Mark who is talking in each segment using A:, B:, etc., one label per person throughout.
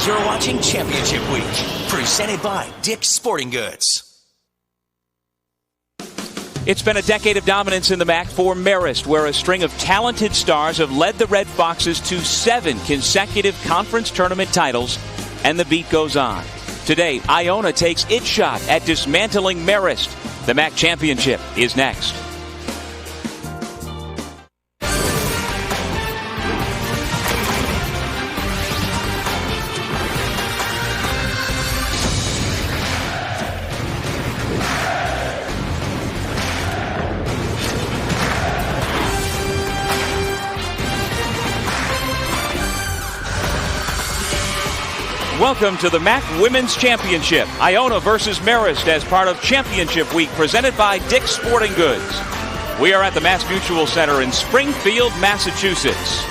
A: You're watching Championship Week, presented by Dick's Sporting Goods.
B: It's been a decade of dominance in the MAAC for Marist, where a string of talented stars have led the Red Foxes to 7 consecutive conference tournament titles, and the beat goes on. Today, Iona takes its shot at dismantling Marist. The MAAC championship is next. Welcome to the MAAC Women's Championship. Iona versus Marist as part of Championship Week, presented by Dick's Sporting Goods. We are at the Mass Mutual Center in Springfield, Massachusetts.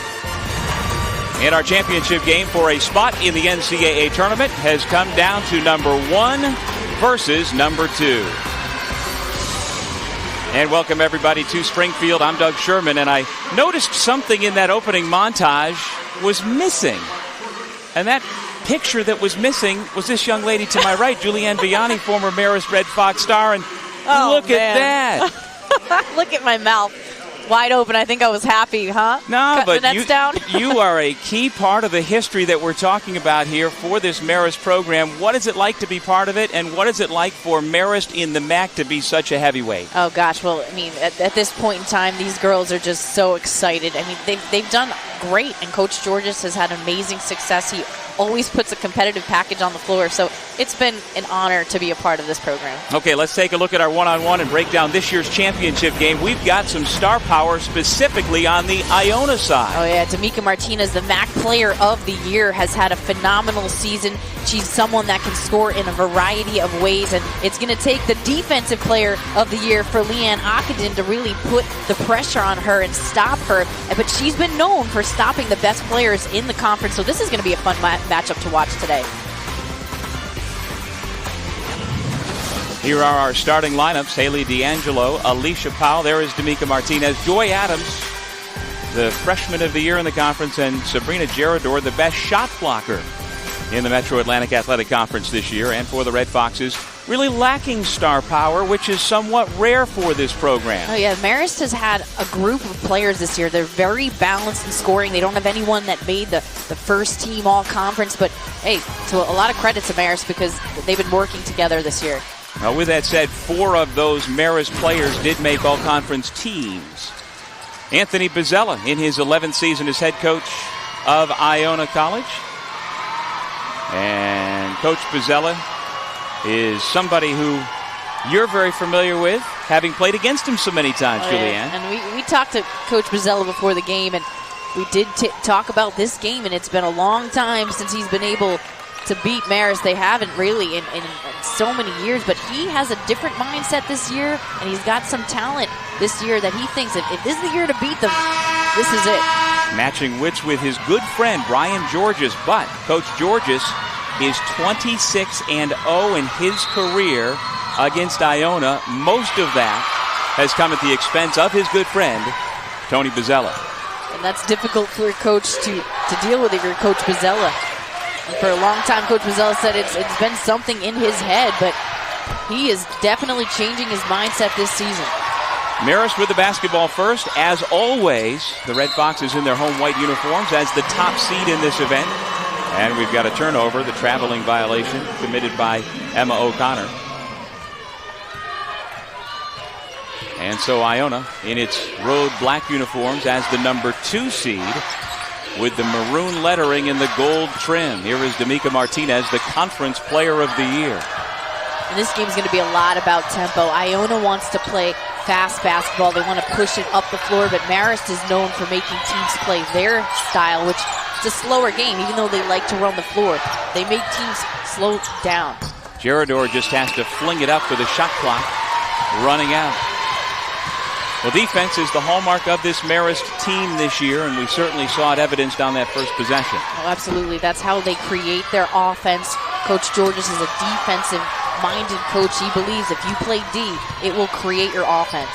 B: And our championship game for a spot in the NCAA tournament has come down to number 1 versus number 2. And welcome everybody to Springfield. I'm Doug Sherman, and I noticed something in that opening montage was missing. And that picture that was missing was this young lady to my right, Julianne Biani, former Marist Red Fox star, and look at that.
C: Look at my mouth. Wide open. I think I was happy, huh?
B: No,
C: Cutting
B: but
C: the nets down.
B: You are a key part of the history that we're talking about here for this Marist program. What is it like to be part of it, and what is it like for Marist in the MAAC to be such a heavyweight?
C: Oh, gosh. Well, I mean, at this point in time, these girls are just so excited. I mean, they've done great, and Coach Georges has had amazing success. He always puts a competitive package on the floor, so it's been an honor to be a part of this program.
B: Okay, let's take a look at our one-on-one and break down this year's championship game. We've got some star power specifically on the Iona side.
C: Oh, yeah, D'Amica Martinez, the MAAC Player of the Year, has had a phenomenal season. She's someone that can score in a variety of ways, and it's going to take the Defensive Player of the Year for Leanne Ockenden to really put the pressure on her and stop her. But she's been known for stopping the best players in the conference, so this is going to be a fun matchup to watch today.
B: Here are our starting lineups. Haley D'Angelo, Alicia Powell. There is D'Amica Martinez. Joy Adams, the freshman of the year in the conference, and Sabrina Gerador, the best shot blocker in the Metro Atlantic Athletic Conference this year. And for the Red Foxes, really lacking star power, which is somewhat rare for this program.
C: Oh, yeah. Marist has had a group of players this year. They're very balanced in scoring. They don't have anyone that made the first team all-conference. But, hey, so a lot of credit to Marist because they've been working together this year.
B: Now, with that said, 4 of those Marist players did make all-conference teams. Anthony Bozzella in his 11th season as head coach of Iona College. And Coach Bozzella is somebody who you're very familiar with, having played against him so many times, Julianne.
C: And we talked to Coach Bozzella before the game, and we did talk about this game, and it's been a long time since he's been able to beat Marist. They haven't really in so many years, but he has a different mindset this year, and he's got some talent this year that he thinks if this is the year to beat them, this is it. Matching
B: wits with his good friend Brian Georges, but Coach Georges is 26-0 in his career against Iona. Most of that has come at the expense of his good friend Tony Bozzella.
C: And that's difficult for a coach to deal with if you're Coach Bozzella. And for a long time, Coach Bozzella said it's been something in his head, but he is definitely changing his mindset this season.
B: Marist with the basketball first. As always, the Red Foxes in their home white uniforms as the top seed in this event. And we've got a turnover, the traveling violation committed by Emma O'Connor. And so Iona in its road black uniforms as the number 2 seed with the maroon lettering and the gold trim. Here is D'Amica Martinez, the Conference Player of the Year.
C: And this game is going to be a lot about tempo. Iona wants to play fast basketball. They want to push it up the floor, but Marist is known for making teams play their style, which is a slower game, even though they like to run the floor. They make teams slow down.
B: Gerador just has to fling it up with a shot clock running out. Well, defense is the hallmark of this Marist team this year, and we certainly saw it evidenced on that first possession.
C: Oh, absolutely. That's how they create their offense. Coach Georges is a defensive-minded coach. He believes if you play D, it will create your offense.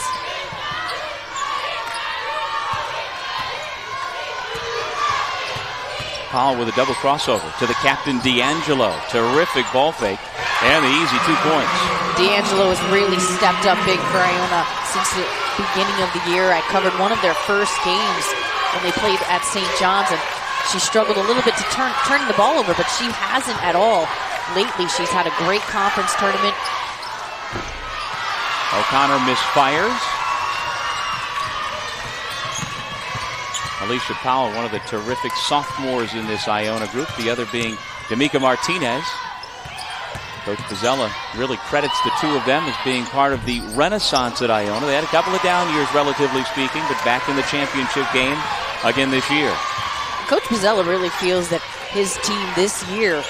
B: Powell with a double crossover to the captain, D'Angelo. Terrific ball fake and the easy 2 points.
C: D'Angelo has really stepped up big for Iona since the beginning of the year. I covered one of their first games when they played at St. John's, and she struggled a little bit to turning the ball over, but she hasn't at all. Lately, she's had a great conference tournament.
B: O'Connor misfires. Alicia Powell, one of the terrific sophomores in this Iona group, the other being D'Amica Martinez. Coach Pizzella really credits the two of them as being part of the renaissance at Iona. They had a couple of down years, relatively speaking, but back in the championship game again this year.
C: Coach Pizzella really feels that his team this year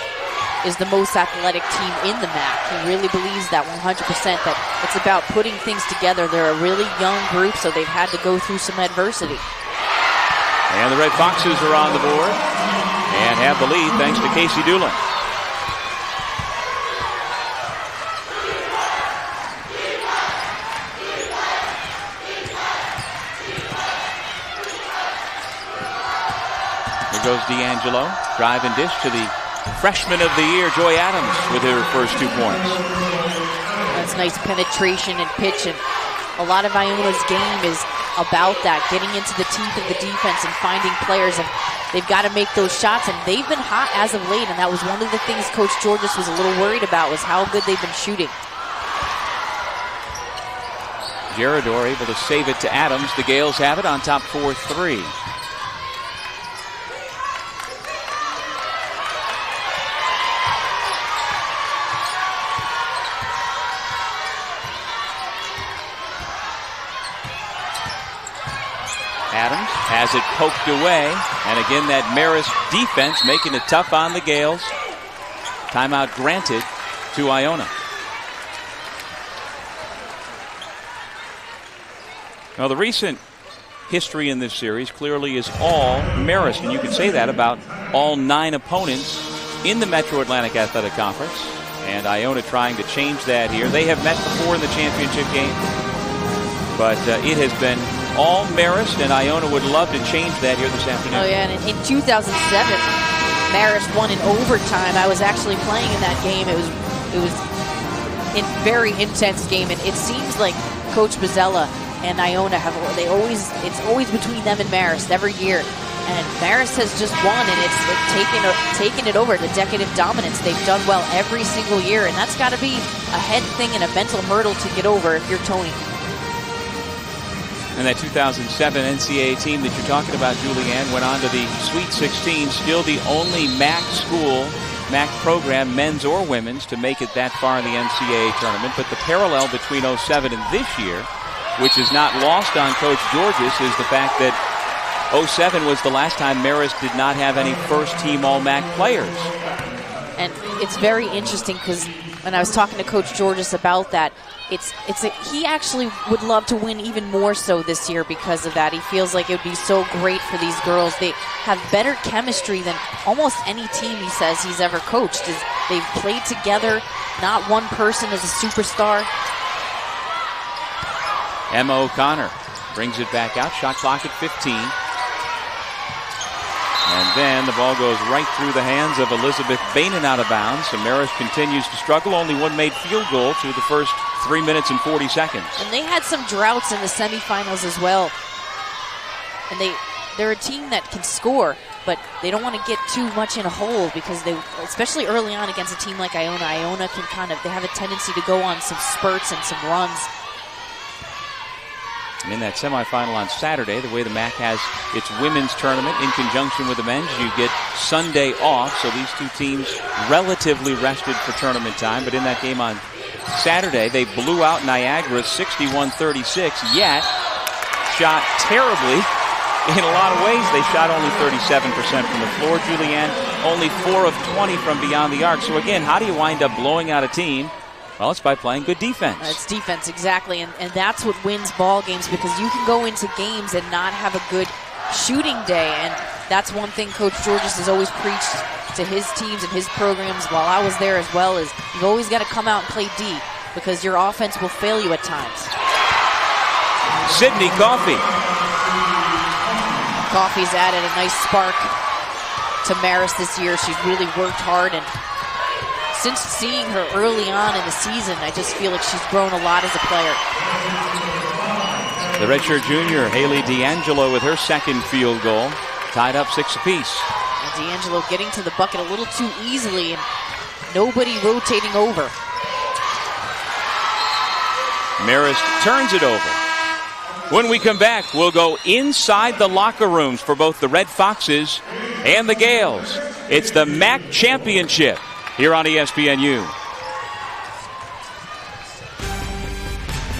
C: is the most athletic team in the MAAC. He really believes that 100%, that it's about putting things together. They're a really young group, so they've had to go through some adversity.
B: And the Red Foxes are on the board and have the lead thanks to Casey Doolin. Here goes D'Angelo. Drive and dish to the freshman of the year, Joy Adams, with her first 2 points.
C: That's nice penetration and pitch, and a lot of Iona's game is about that, getting into the teeth of the defense and finding players, and they've got to make those shots, and they've been hot as of late, and that was one of the things Coach Georges was a little worried about, was how good they've been shooting.
B: Gerador able to save it to Adams. The Gales have it on top 4-3. Adams has it poked away, and again that Marist defense making it tough on the Gales. Timeout granted to Iona. Now the recent history in this series clearly is all Marist, and you can say that about all 9 opponents in the Metro Atlantic Athletic Conference, and Iona trying to change that here. They have met before in the championship game, but it has been all Marist, and Iona would love to change that here this afternoon.
C: Oh yeah, and in 2007, Marist won in overtime. I was actually playing in that game. It was a very intense game, and it seems like Coach Pizzella and Iona it's always between them and Marist every year. And Marist has just won, and it's taken it over, the decade of dominance. They've done well every single year, and that's got to be a head thing and a mental hurdle to get over if you're Tony.
B: And that 2007 NCAA team that you're talking about, Julianne, went on to the Sweet 16, still the only MAAC school, MAAC program, men's or women's, to make it that far in the NCAA tournament. But the parallel between 07 and this year, which is not lost on Coach Georges, is the fact that 07 was the last time Marist did not have any first-team All-MAAC players.
C: And it's very interesting because when I was talking to Coach Georges about that, he actually would love to win even more so this year because of that. He feels like it would be so great for these girls. They have better chemistry than almost any team, he says, he's ever coached. They've played together. Not one person is a superstar.
B: Emma O'Connor brings it back out. Shot clock at 15. And then the ball goes right through the hands of Elizabeth Bainan out of bounds. And Marist continues to struggle. Only one made field goal through the first 3 minutes and 40 seconds.
C: And they had some droughts in the semifinals as well. And they're a team that can score, but they don't want to get too much in a hole because especially early on against a team like Iona, they have a tendency to go on some spurts and some runs.
B: And in that semifinal on Saturday, the way the MAAC has its women's tournament in conjunction with the men's, you get Sunday off, so these two teams relatively rested for tournament time. But in that game on Saturday, they blew out Niagara 61-36, yet shot terribly in a lot of ways. They shot only 37% from the floor, Julianne, only 4 of 20 from beyond the arc. So again, how do you wind up blowing out a team? Well, it's by playing good defense.
C: It's defense, exactly, and that's what wins ball games, because you can go into games and not have a good shooting day, and that's one thing Coach Georges has always preached to his teams and his programs while I was there as well, is you've always got to come out and play D, because your offense will fail you at times.
B: Sydney Coffey.
C: Coffey's added a nice spark. to Marist this year. She's really worked hard, and since seeing her early on in the season, I just feel like she's grown a lot as a player.
B: The redshirt junior, Haley D'Angelo, with her second field goal, tied up 6 apiece.
C: And D'Angelo getting to the bucket a little too easily, and nobody rotating over.
B: Marist turns it over. When we come back, we'll go inside the locker rooms for both the Red Foxes and the Gales. It's the MAAC Championship here on ESPNU.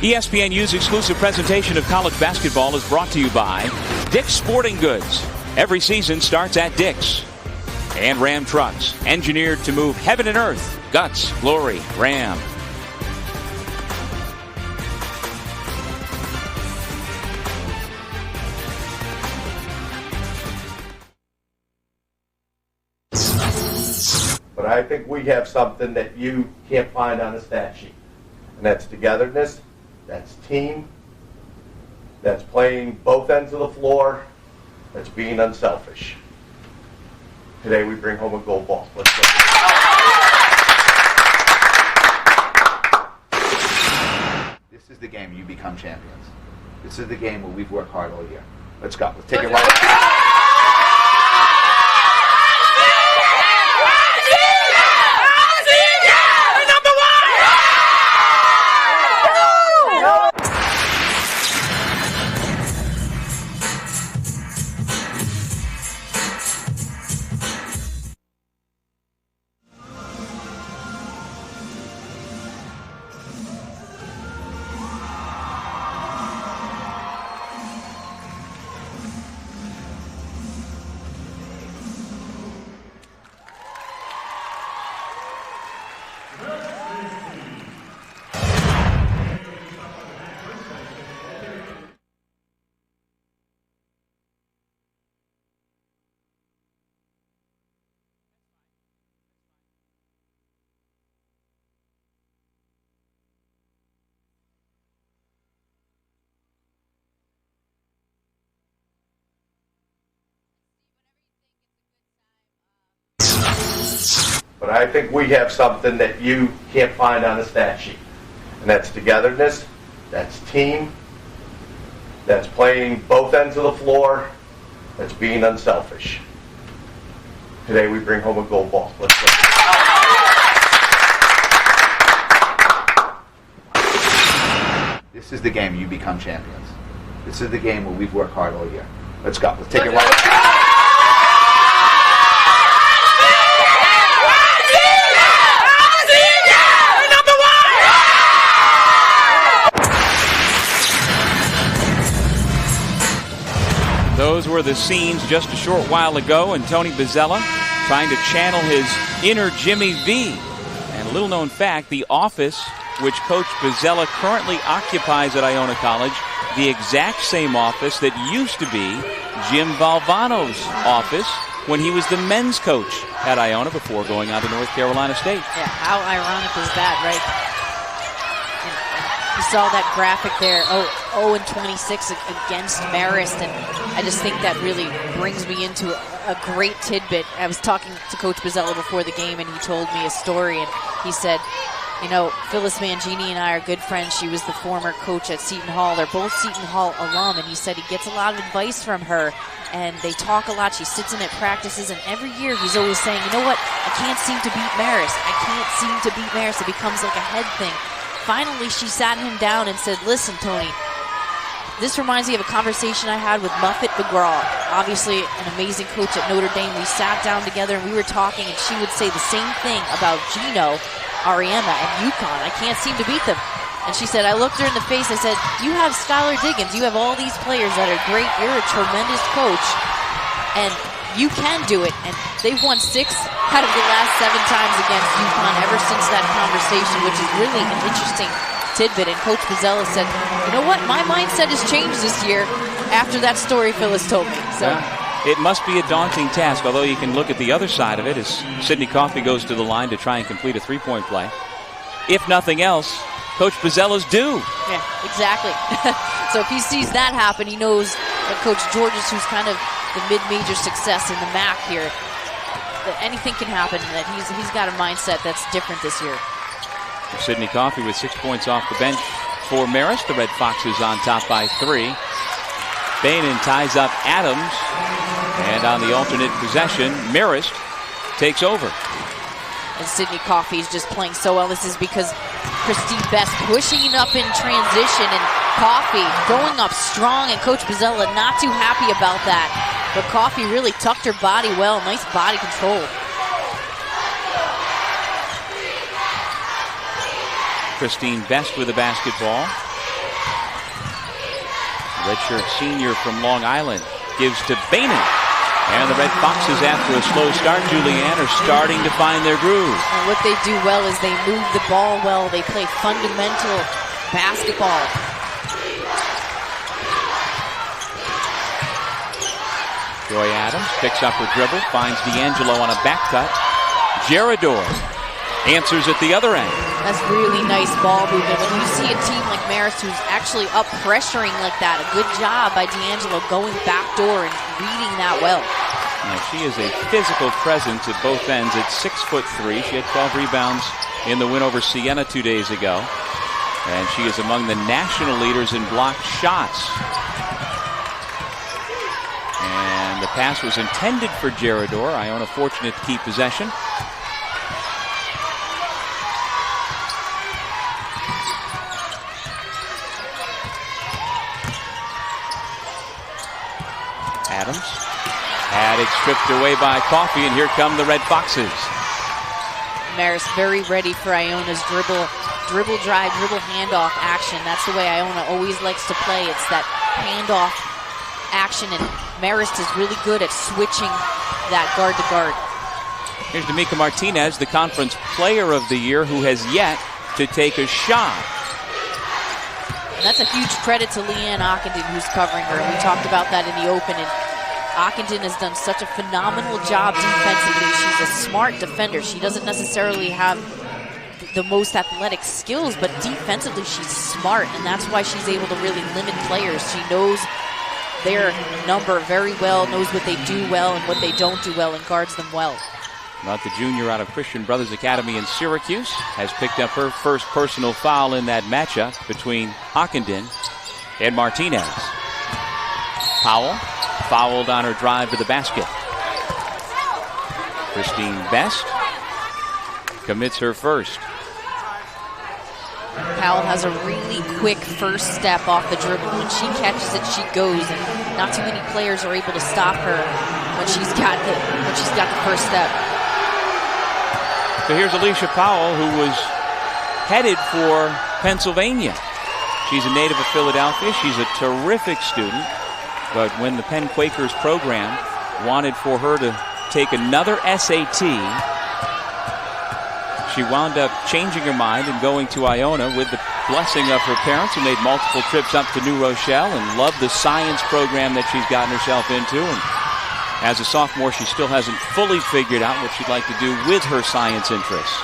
B: ESPNU's exclusive presentation of college basketball is brought to you by Dick's Sporting Goods. Every season starts at Dick's. And Ram Trucks, engineered to move heaven and earth. Guts, glory, Ram.
D: But I think we have something that you can't find on a stat sheet. And that's togetherness, that's team, that's playing both ends of the floor, that's being unselfish. Today we bring home a gold ball. Let's go.
E: This is the game you become champions. This is the game where we've worked hard all year. Let's go. Let's take it right.
D: But I think we have something that you can't find on a stat sheet. And that's togetherness, that's team, that's playing both ends of the floor, that's being unselfish. Today we bring home a gold ball. Let's go.
E: This is the game you become champions. This is the game where we've worked hard all year. Let's go. Let's take it right.
B: Those were the scenes just a short while ago, and Tony Bozzella trying to channel his inner Jimmy V. And a little known fact, the office which Coach Bozzella currently occupies at Iona College, the exact same office that used to be Jim Valvano's office when he was the men's coach at Iona before going on to North Carolina State.
C: Yeah, how ironic is that, right? You saw that graphic there, 0-26 against Marist, and I just think that really brings me into a great tidbit. I was talking to Coach Bozzella before the game, and he told me a story, and he said, you know, Phyllis Mangini and I are good friends. She was the former coach at Seton Hall. They're both Seton Hall alum, and he said he gets a lot of advice from her, and they talk a lot. She sits in at practices, and every year he's always saying, you know what, I can't seem to beat Marist. I can't seem to beat Marist. It becomes like a head thing. Finally, she sat him down and said, listen, Tony, this reminds me of a conversation I had with Muffet McGraw, obviously an amazing coach at Notre Dame. We sat down together and we were talking, and she would say the same thing about Gino, Ariema, and UConn. I can't seem to beat them. And she said, I looked her in the face, I said, you have Skylar Diggins, you have all these players that are great, you're a tremendous coach, and you can do it. And they've won 6 out of the last 7 times against UConn ever since that conversation, which is really an interesting tidbit. And Coach Bozzella said, you know what, my mindset has changed this year after that story Phyllis told me. So
B: it must be a daunting task, although you can look at the other side of it as Sidney Coffey goes to the line to try and complete a 3-point play. If nothing else, Coach Bozzella's due.
C: Yeah, exactly. So if he sees that happen, he knows that Coach Georges, who's kind of the mid-major success in the MAAC here, that anything can happen, that he's got a mindset that's different this year.
B: Sidney Coffey with 6 points off the bench for Marist. The Red Foxes on top by 3. Bainan ties up Adams. And on the alternate possession, Marist takes over.
C: And Sidney Coffey is just playing so well. This is because Christine Best pushing up in transition, and Coffey going up strong, and Coach Bozzella not too happy about that. But Coffey really tucked her body well. Nice body control.
B: Christine Best with the basketball. Redshirt senior from Long Island gives to Bainan. And the Red Foxes, after a slow start, Julianne, are starting to find their groove.
C: And what they do well is they move the ball well. They play fundamental basketball.
B: Joy Adams picks up her dribble, finds D'Angelo on a back cut. Gerador answers at the other end.
C: That's really nice ball movement. When you see a team like Marist who's actually up pressuring like that, a good job by D'Angelo going back door and reading that well.
B: Now, she is a physical presence at both ends at 6'3". She had 12 rebounds in the win over Siena 2 days ago. And she is among the national leaders in blocked shots. And the pass was intended for Gerador. Iona fortunate to keep possession. Adams had it stripped away by Coffey, and here come the Red Foxes.
C: Marist very ready for Iona's dribble drive, dribble handoff action. That's the way Iona always likes to play. It's that handoff action, and Marist is really good at switching that guard to guard.
B: Here's D'Amica Martinez, the conference player of the year, who has yet to take a shot.
C: And that's a huge credit to Leanne Ockenden, who's covering her. We talked about that in the open, and Ockenden has done such a phenomenal job defensively. She's a smart defender. She doesn't necessarily have the most athletic skills, but defensively she's smart, and that's why she's able to really limit players. She knows their number very well, knows what they do well and what they don't do well, and guards them well.
B: Not the junior out of Christian Brothers Academy in Syracuse has picked up her first personal foul in that matchup between Ockenden and Martinez. Powell fouled on her drive to the basket. Christine Best commits her first.
C: Powell has a really quick first step off the dribble. When she catches it, she goes, and not too many players are able to stop her when she's got the first step.
B: So here's Alicia Powell, who was headed for Pennsylvania. She's a native of Philadelphia. She's a terrific student. But when the Penn Quakers program wanted for her to take another SAT, she wound up changing her mind and going to Iona with the blessing of her parents, who made multiple trips up to New Rochelle and loved the science program that she's gotten herself into. And as a sophomore, she still hasn't fully figured out what she'd like to do with her science interests.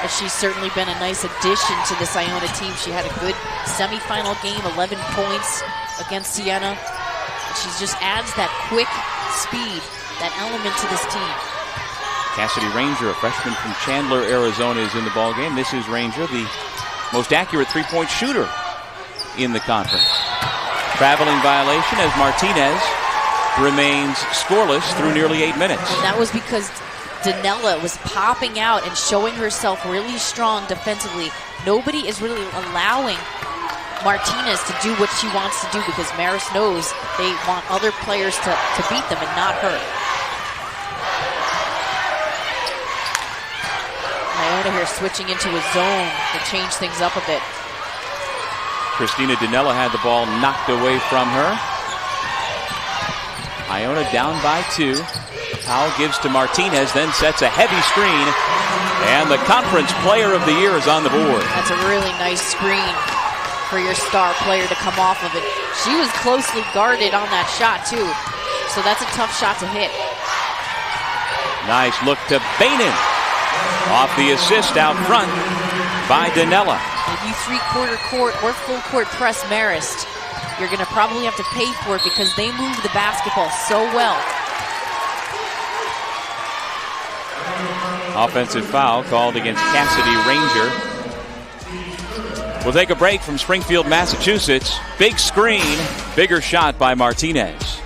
C: But she's certainly been a nice addition to this Iona team. She had a good semifinal game, 11 points against Siena. And she just adds that quick speed, that element to this team.
B: Cassidy Ranger, a freshman from Chandler, Arizona, is in the ballgame. This is Ranger, the most accurate three-point shooter in the conference. Traveling violation as Martinez remains scoreless through nearly 8 minutes.
C: And that was because Danella was popping out and showing herself really strong defensively. Nobody is really allowing Martinez to do what she wants to do, because Marist knows they want other players to beat them and not her. Iona here switching into a zone to change things up a bit.
B: Christina Danella had the ball knocked away from her. Iona down by 2. Powell gives to Martinez, then sets a heavy screen, and the conference player of the year is on the board.
C: That's a really nice screen for your star player to come off of it. She was closely guarded on that shot too, so that's a tough shot to hit.
B: Nice look to Bainan. Off the assist out front by Danella.
C: If you three-quarter court or full court press Marist, you're going to probably have to pay for it because they move the basketball so well.
B: Offensive foul called against Cassidy Ranger. We'll take a break from Springfield, Massachusetts. Big screen, bigger shot by Martinez.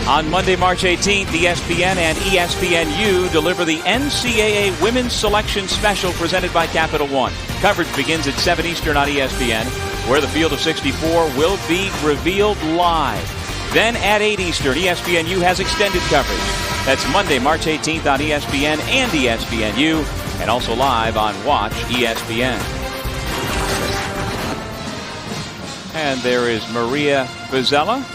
B: On Monday, March 18th, ESPN and ESPNU deliver the NCAA Women's Selection Special presented by Capital One. Coverage begins at 7 Eastern on ESPN, where the field of 64 will be revealed live. Then at 8 Eastern, ESPNU has extended coverage. That's Monday, March 18th on ESPN and ESPNU, and also live on Watch ESPN. And there is Maria Bozzella,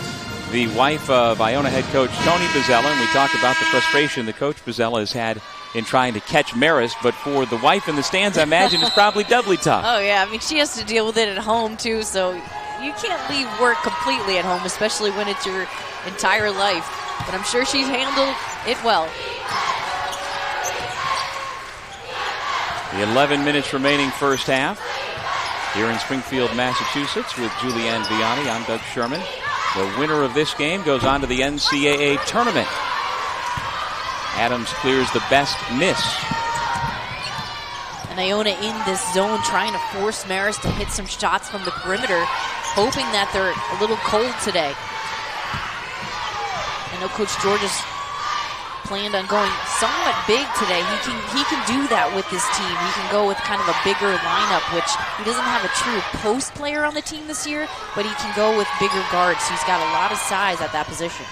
B: the wife of Iona head coach Tony Bozzella, and we talked about the frustration that Coach Bozzella has had in trying to catch Marist, but for the wife in the stands, I imagine it's probably doubly tough.
C: Oh, yeah. I mean, she has to deal with it at home, too, so you can't leave work completely at home, especially when it's your entire life. But I'm sure she's handled it well.
B: The 11 minutes remaining first half here in Springfield, Massachusetts with Julianne Vianney. I'm Doug Sherman. The winner of this game goes on to the NCAA tournament. Adams clears the best miss.
C: And Iona in this zone trying to force Marist to hit some shots from the perimeter, hoping that they're a little cold today. I know Coach George's planned on going somewhat big today. He can do that with this team. He can go with kind of a bigger lineup, which he doesn't have a true post player on the team this year, but he can go with bigger guards. He's got a lot of size at that position.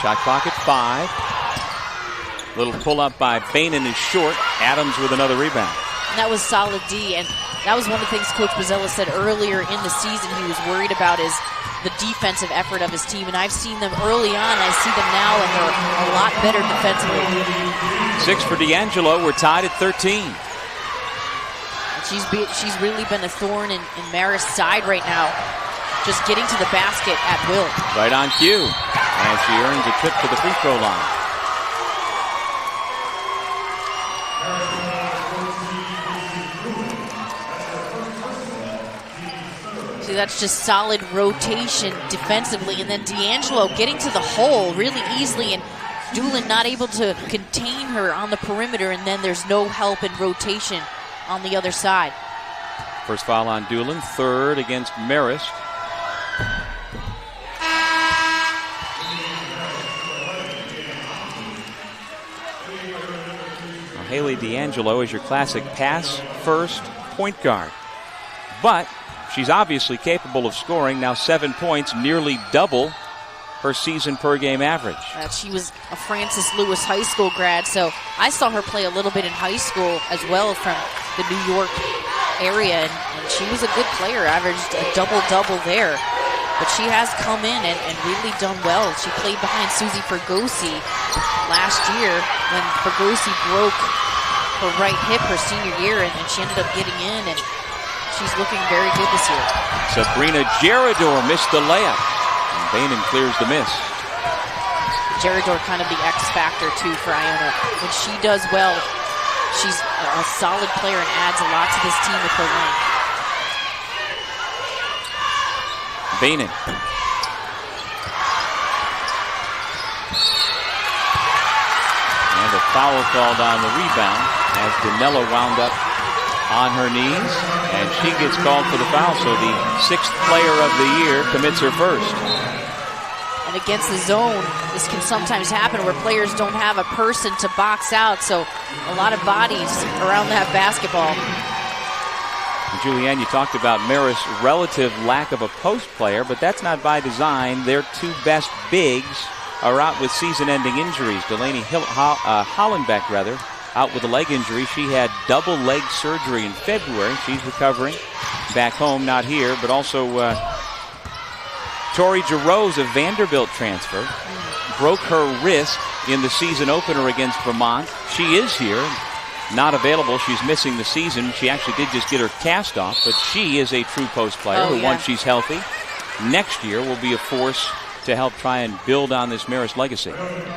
B: Shot clock at 5. Little pull up by Bainan is short. Adams with another rebound.
C: And that was solid D, and that was one of the things Coach Bozzella said earlier in the season he was worried about is the defensive effort of his team, and I've seen them early on. I see them now, and they're a lot better defensively.
B: 6 for D'Angelo. We're tied at 13.
C: And she's really been a thorn in Marist's side right now, just getting to the basket at will.
B: Right on cue, and she earns a trip to the free throw line.
C: See, that's just solid rotation defensively. And then D'Angelo getting to the hole really easily, and Doolin not able to contain her on the perimeter, and then there's no help in rotation on the other side.
B: First foul on Doolin, third against Marist. Now, Haley D'Angelo is your classic pass-first point guard. But she's obviously capable of scoring. Now 7 points, nearly double her season per game average.
C: She was a Francis Lewis High School grad, so I saw her play a little bit in high school as well from the New York area, and she was a good player, averaged a double-double there. But she has come in and really done well. She played behind Susie Fergosi last year when Fergosi broke her right hip her senior year, and she ended up getting in and she's looking very good this year.
B: Sabrina Gerador missed the layup. And Bainan clears the miss.
C: Gerador kind of the X factor too for Iona. When she does well, she's a solid player and adds a lot to this team with her length.
B: Bainan. And a foul called on the rebound as Dinella wound up on her knees, and she gets called for the foul, so the 6th player of the year commits her first.
C: And against the zone, this can sometimes happen where players don't have a person to box out, so a lot of bodies around that basketball.
B: Julianne, you talked about Marist's relative lack of a post player, but that's not by design. Their 2 best bigs are out with season-ending injuries. Delaney Hollenbeck, out with a leg injury. She had double leg surgery in February. She's recovering back home, not here, but also Tori Giroux, a Vanderbilt transfer, broke her wrist in the season opener against Vermont. She is here, not available. She's missing the season. She actually did just get her cast off, but she is a true post player who, once she's healthy, next year will be a force to help try and build on this Marist legacy.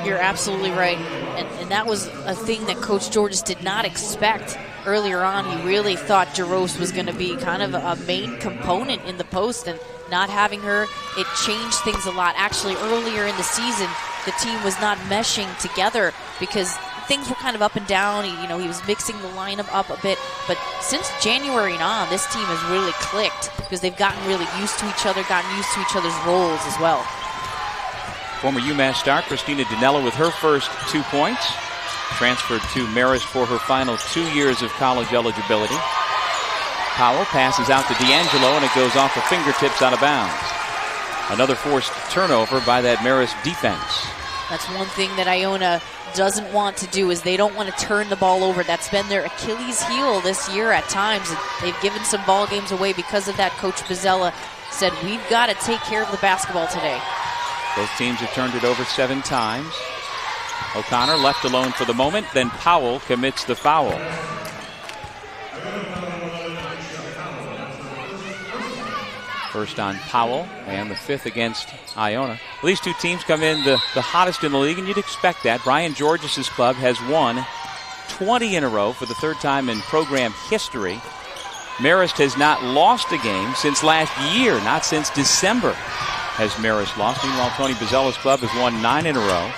C: You're absolutely right. And that was a thing that Coach Georges did not expect earlier on. He really thought Giroux was going to be kind of a main component in the post, and not having her, it changed things a lot. Actually, earlier in the season, the team was not meshing together because things were kind of up and down. He was mixing the lineup up a bit. But since January and on, this team has really clicked because they've gotten really used to each other, gotten used to each other's roles as well.
B: Former UMass star Christina Dinella with her first 2 points. Transferred to Marist for her final 2 years of college eligibility. Powell passes out to D'Angelo, and it goes off the fingertips out of bounds. Another forced turnover by that Marist defense.
C: That's one thing that Iona doesn't want to do, is they don't want to turn the ball over. That's been their Achilles heel this year at times. And they've given some ball games away because of that. Coach Bozzella said, we've got to take care of the basketball today.
B: Both teams have turned it over 7 times. O'Connor left alone for the moment, then Powell commits the foul. First on Powell, and the 5th against Iona. Well, these 2 teams come in the hottest in the league, and you'd expect that. Brian Georges' club has won 20 in a row for the 3rd time in program history. Marist has not lost a game since last year, not since December has Marist lost. Meanwhile, Tony Bozzella's club has won 9 in a row,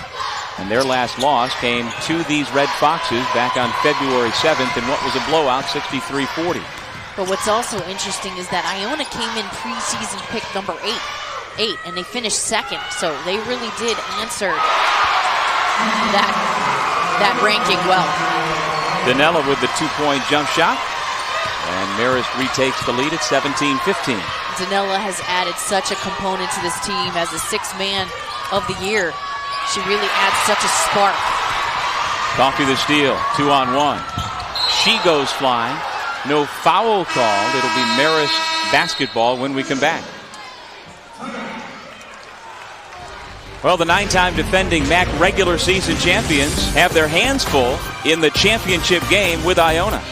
B: and their last loss came to these Red Foxes back on February 7th in what was a blowout, 63-40.
C: But what's also interesting is that Iona came in preseason pick number 8, and they finished 2nd. So they really did answer that ranking well.
B: Dinella with the 2-point jump shot, and Marist retakes the lead at 17-15.
C: Dinella has added such a component to this team as a 6th man of the year. She really adds such a spark.
B: Coffey the steal, 2-on-1. She goes flying. No foul called. It'll be Marist basketball when we come back. Well, the 9-time defending MAAC regular season champions have their hands full in the championship game with Iona.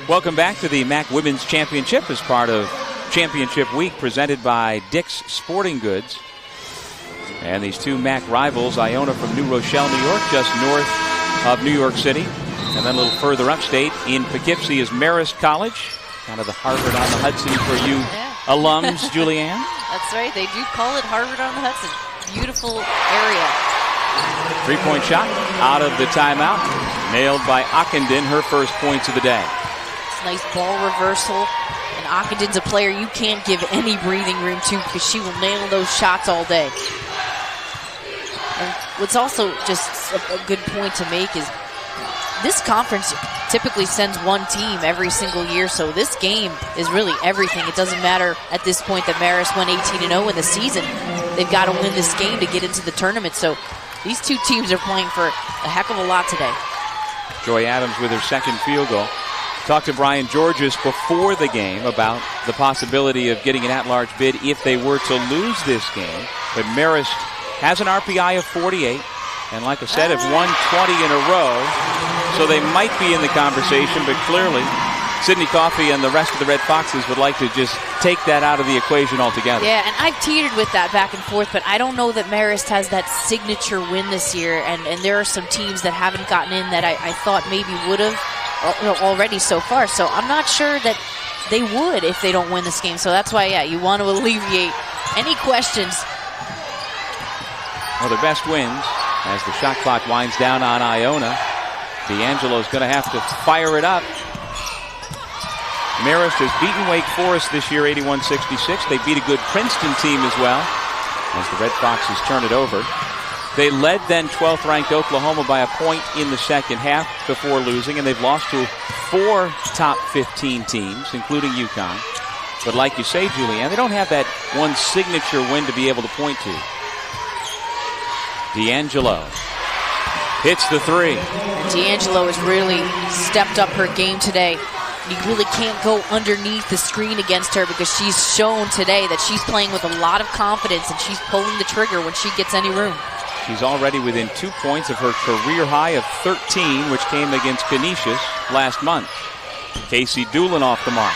B: Welcome back to the MAAC Women's Championship as part of Championship Week presented by Dick's Sporting Goods. And these two MAAC rivals, Iona from New Rochelle, New York, just north of New York City. And then a little further upstate in Poughkeepsie is Marist College, kind of the Harvard on the Hudson for you alums, Julianne.
C: That's right. They do call it Harvard on the Hudson. Beautiful area.
B: 3-point shot out of the timeout. Nailed by Ockenden, her first points of the day.
C: It's a nice ball reversal. And Ockenden's a player you can't give any breathing room to because she will nail those shots all day. And what's also just a good point to make is this conference typically sends one team every single year, so this game is really everything. It doesn't matter at this point that Marist went 18-0 in the season. They've got to win this game to get into the tournament, so these two teams are playing for a heck of a lot today.
B: Joy Adams with her second field goal. Talked to Brian Georges before the game about the possibility of getting an at-large bid if they were to lose this game, but Marist has an RPI of 48. And like I said, have won 20 in a row, so they might be in the conversation, but clearly Sydney Coffey and the rest of the Red Foxes would like to just take that out of the equation altogether. Yeah, and I've teetered with that back and forth, but I don't know that Marist has that signature win this year, and there are some teams that haven't gotten in that I thought maybe would have already so far, so I'm not sure that they would if they don't win this game. So that's why, yeah, you want to alleviate any questions. Well, their best wins. As the shot clock winds down on Iona, D'Angelo's going to have to fire it up. Marist has beaten Wake Forest this year 81-66. They beat a good Princeton team as well as the Red Foxes turn it over. They led then 12th ranked Oklahoma by a point in the second half before losing, and they've lost to 4 top 15 teams, including UConn. But like you say, Julianne, they don't have that one signature win to be able to point to. D'Angelo hits the three. D'Angelo has really stepped up her game today. You really can't go underneath the screen against her because she's shown today that she's playing with a lot of confidence and she's pulling the trigger when she gets any room. She's already within 2 points of her career high of 13, which came against Canisius last month. Casey Doolin off the mark.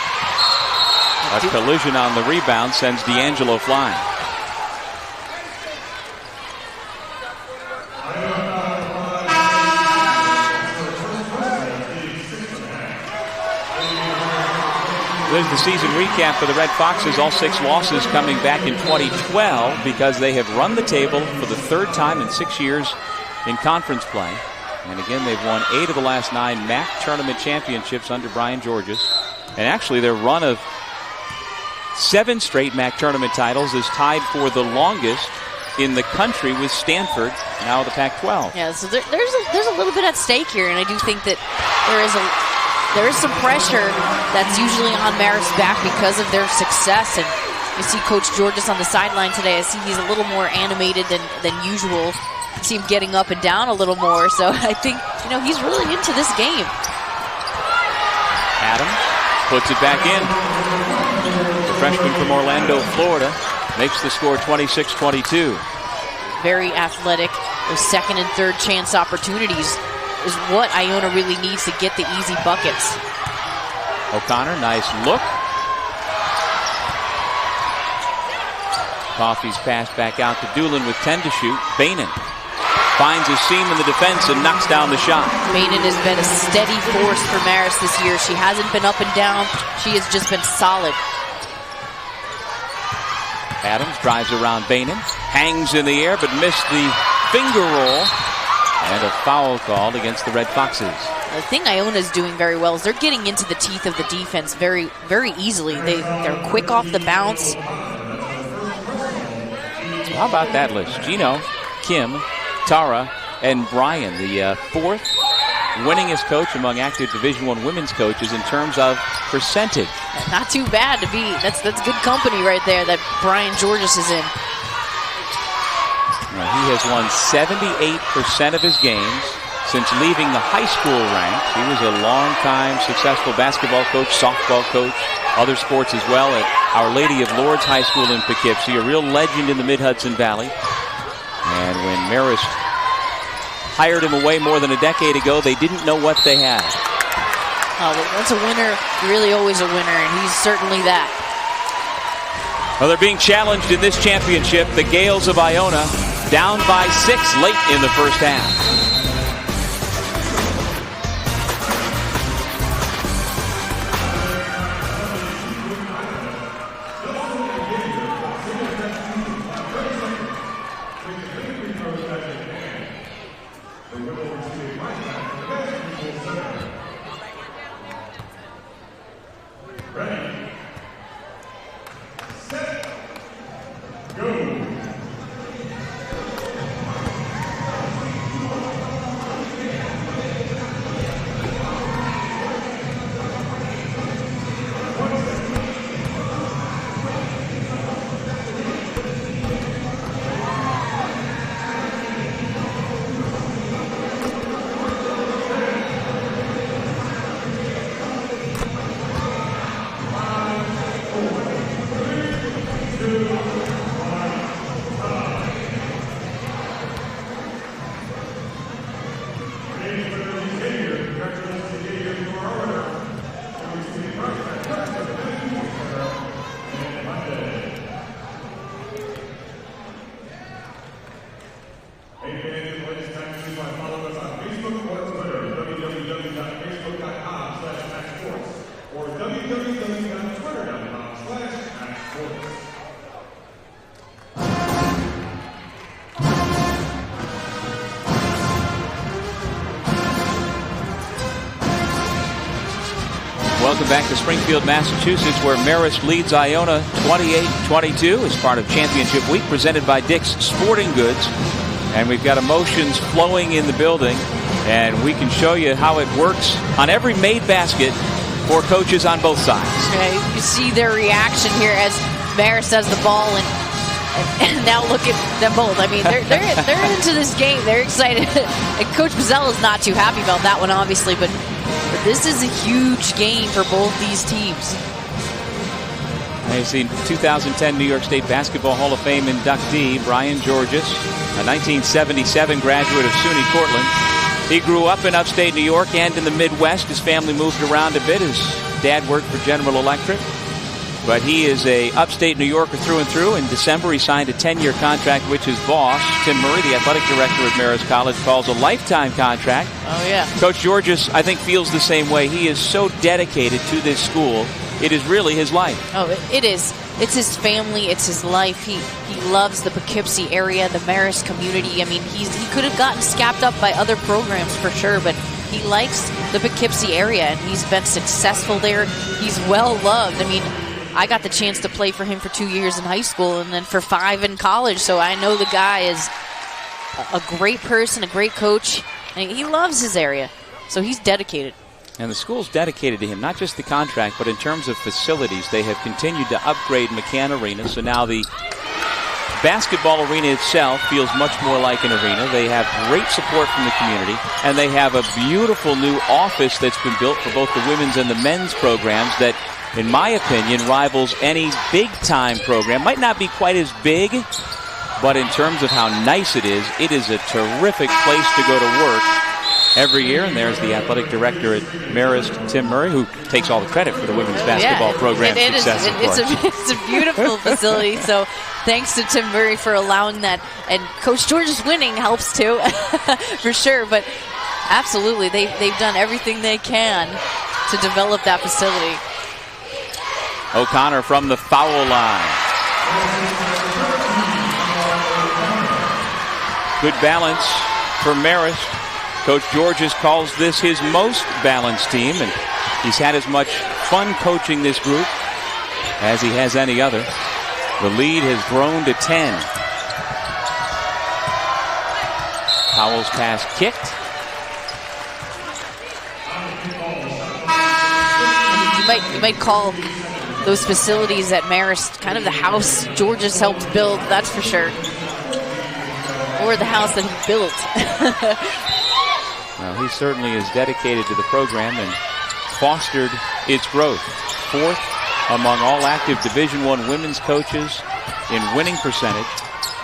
B: A collision on the rebound sends D'Angelo flying. There's the season recap for the Red Foxes. All 6 losses coming back in 2012 because they have run the table for the 3rd time in 6 years in conference play. And again, they've won 8 of the last 9 MAAC tournament championships under Brian Georges. And actually, their run of 7 straight MAAC tournament titles is tied for the longest in the country with Stanford, now the Pac-12. Yeah, so there's a little bit at stake here, and I do think that there is some pressure that's usually on Marist's back because of their success. And you see Coach Georges on the sideline today. I see he's a little more animated than usual. You see him getting up and down a little more. So I think, he's really into this game. Adams puts it back in. The freshman from Orlando, Florida, makes the score 26-22. Very athletic. Those second and third chance opportunities is what Iona really needs to get the easy buckets. O'Connor, nice look. Coffey's pass back out to Doolin with 10 to shoot. Bainan finds his seam in the defense and knocks down the shot. Bainan has been a steady force for Marist this year. She hasn't been up and down. She has just been solid. Adams drives around Bainan, hangs in the air but missed the finger roll. And a foul called against the Red Foxes. The thing Iona's doing very well is they're getting into the teeth of the defense very, very easily. They're quick off the bounce. So how about that list? Gino, Kim, Tara, and Brian, the 4th winningest coach among active Division I women's coaches in terms of percentage. Not too bad to be. That's good company right there that Brian Georges is in. He has won 78% of his games since leaving the high school ranks. He was a long-time successful basketball coach, softball coach, other sports as well at Our Lady of Lourdes High School in Poughkeepsie, a real legend in the Mid-Hudson Valley. And when Marist hired him away more than a decade ago, they didn't know what they had.
C: But once a winner, really always a winner, and he's certainly that.
B: Well, they're being challenged in this championship. The Gales of Iona down by 6 late in the first half. Welcome back to Springfield, Massachusetts, where Marist leads Iona 28-22 as part of Championship Week, presented by Dick's Sporting Goods. And we've got emotions flowing in the building, and we can show you how it works on every made basket for coaches on both sides.
C: Okay, you see their reaction here as Marist has the ball, and now look at them both. I mean, they're into this game. They're excited. And Coach Bazell is not too happy about that one, obviously, but this is a huge game for both these teams.
B: You've seen 2010 New York State Basketball Hall of Fame inductee Brian Georges, a 1977 graduate of SUNY Cortland. He grew up in upstate New York and in the Midwest. His family moved around a bit. His dad worked for General Electric. But he is a upstate New Yorker through and through. In December, he signed a 10-year contract, which his boss, Tim Murray, the athletic director at Marist College, calls a lifetime contract.
C: Oh, yeah.
B: Coach Georges, I think, feels the same way. He is so dedicated to this school. It is really his life.
C: Oh, it is. It's his family. It's his life. He loves the Poughkeepsie area, the Marist community. I mean, he could have gotten scapped up by other programs for sure, but he likes the Poughkeepsie area, and he's been successful there. He's well loved. I mean, I got the chance to play for him for 2 years in high school and then for 5 in college, so I know the guy is a great person, a great coach, and he loves his area, so he's dedicated.
B: And the school's dedicated to him, not just the contract, but in terms of facilities. They have continued to upgrade McCann Arena, so now the basketball arena itself feels much more like an arena. They have great support from the community, and they have a beautiful new office that's been built for both the women's and the men's programs that, in my opinion, rivals any big-time program. Might not be quite as big, but in terms of how nice it is a terrific place to go to work every year. And there's the athletic director at Marist, Tim Murray, who takes all the credit for the women's basketball program success.
C: It's a beautiful facility, so thanks to Tim Murray for allowing that. And Coach George's winning helps too, for sure. But absolutely, they've done everything they can to develop that facility.
B: O'Connor from the foul line. Good balance for Marist. Coach Georges calls this his most balanced team, and he's had as much fun coaching this group as he has any other. The lead has grown to 10. Powell's pass kicked.
C: You might call those facilities at Marist kind of the house Georges helped build, that's for sure. Or the house that he built.
B: Well, he certainly is dedicated to the program and fostered its growth. 4th among all active Division I women's coaches in winning percentage,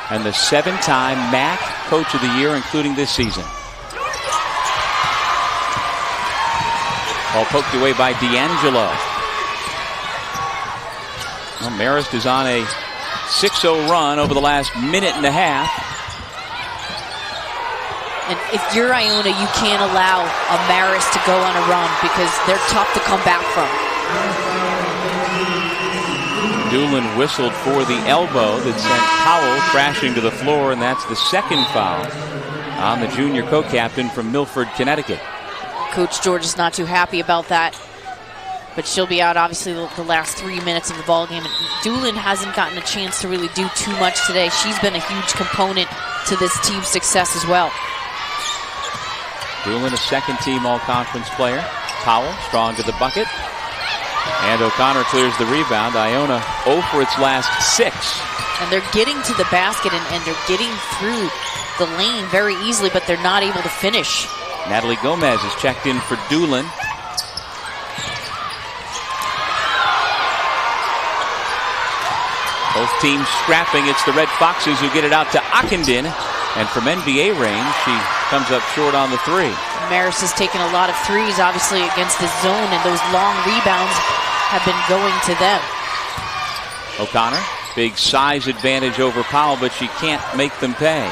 B: and the 7-time MAAC Coach of the Year, including this season. Ball poked away by D'Angelo. Well, Marist is on a 6-0 run over the last minute and a half.
C: And if you're Iona, you can't allow a Marist to go on a run because they're tough to come back from.
B: Doolin whistled for the elbow that sent Powell crashing to the floor, and that's the second foul on the junior co-captain from Milford, Connecticut.
C: Coach George is not too happy about that, but she'll be out obviously the last 3 minutes of the ball game. And Doolin hasn't gotten a chance to really do too much today. She's been a huge component to this team's success as well.
B: Doolin, a second-team all-conference player. Powell, strong to the bucket. And O'Connor clears the rebound. Iona 0 for its last 6.
C: And they're getting to the basket and they're getting through the lane very easily, but they're not able to finish.
B: Natalie Gomez is checked in for Doolin. Both teams scrapping. It's the Red Foxes who get it out to Ockenden. And from NBA range, she comes up short on the 3.
C: Marist has taken a lot of threes, obviously, against the zone, and those long rebounds have been going to them.
B: O'Connor, big size advantage over Powell, but she can't make them pay.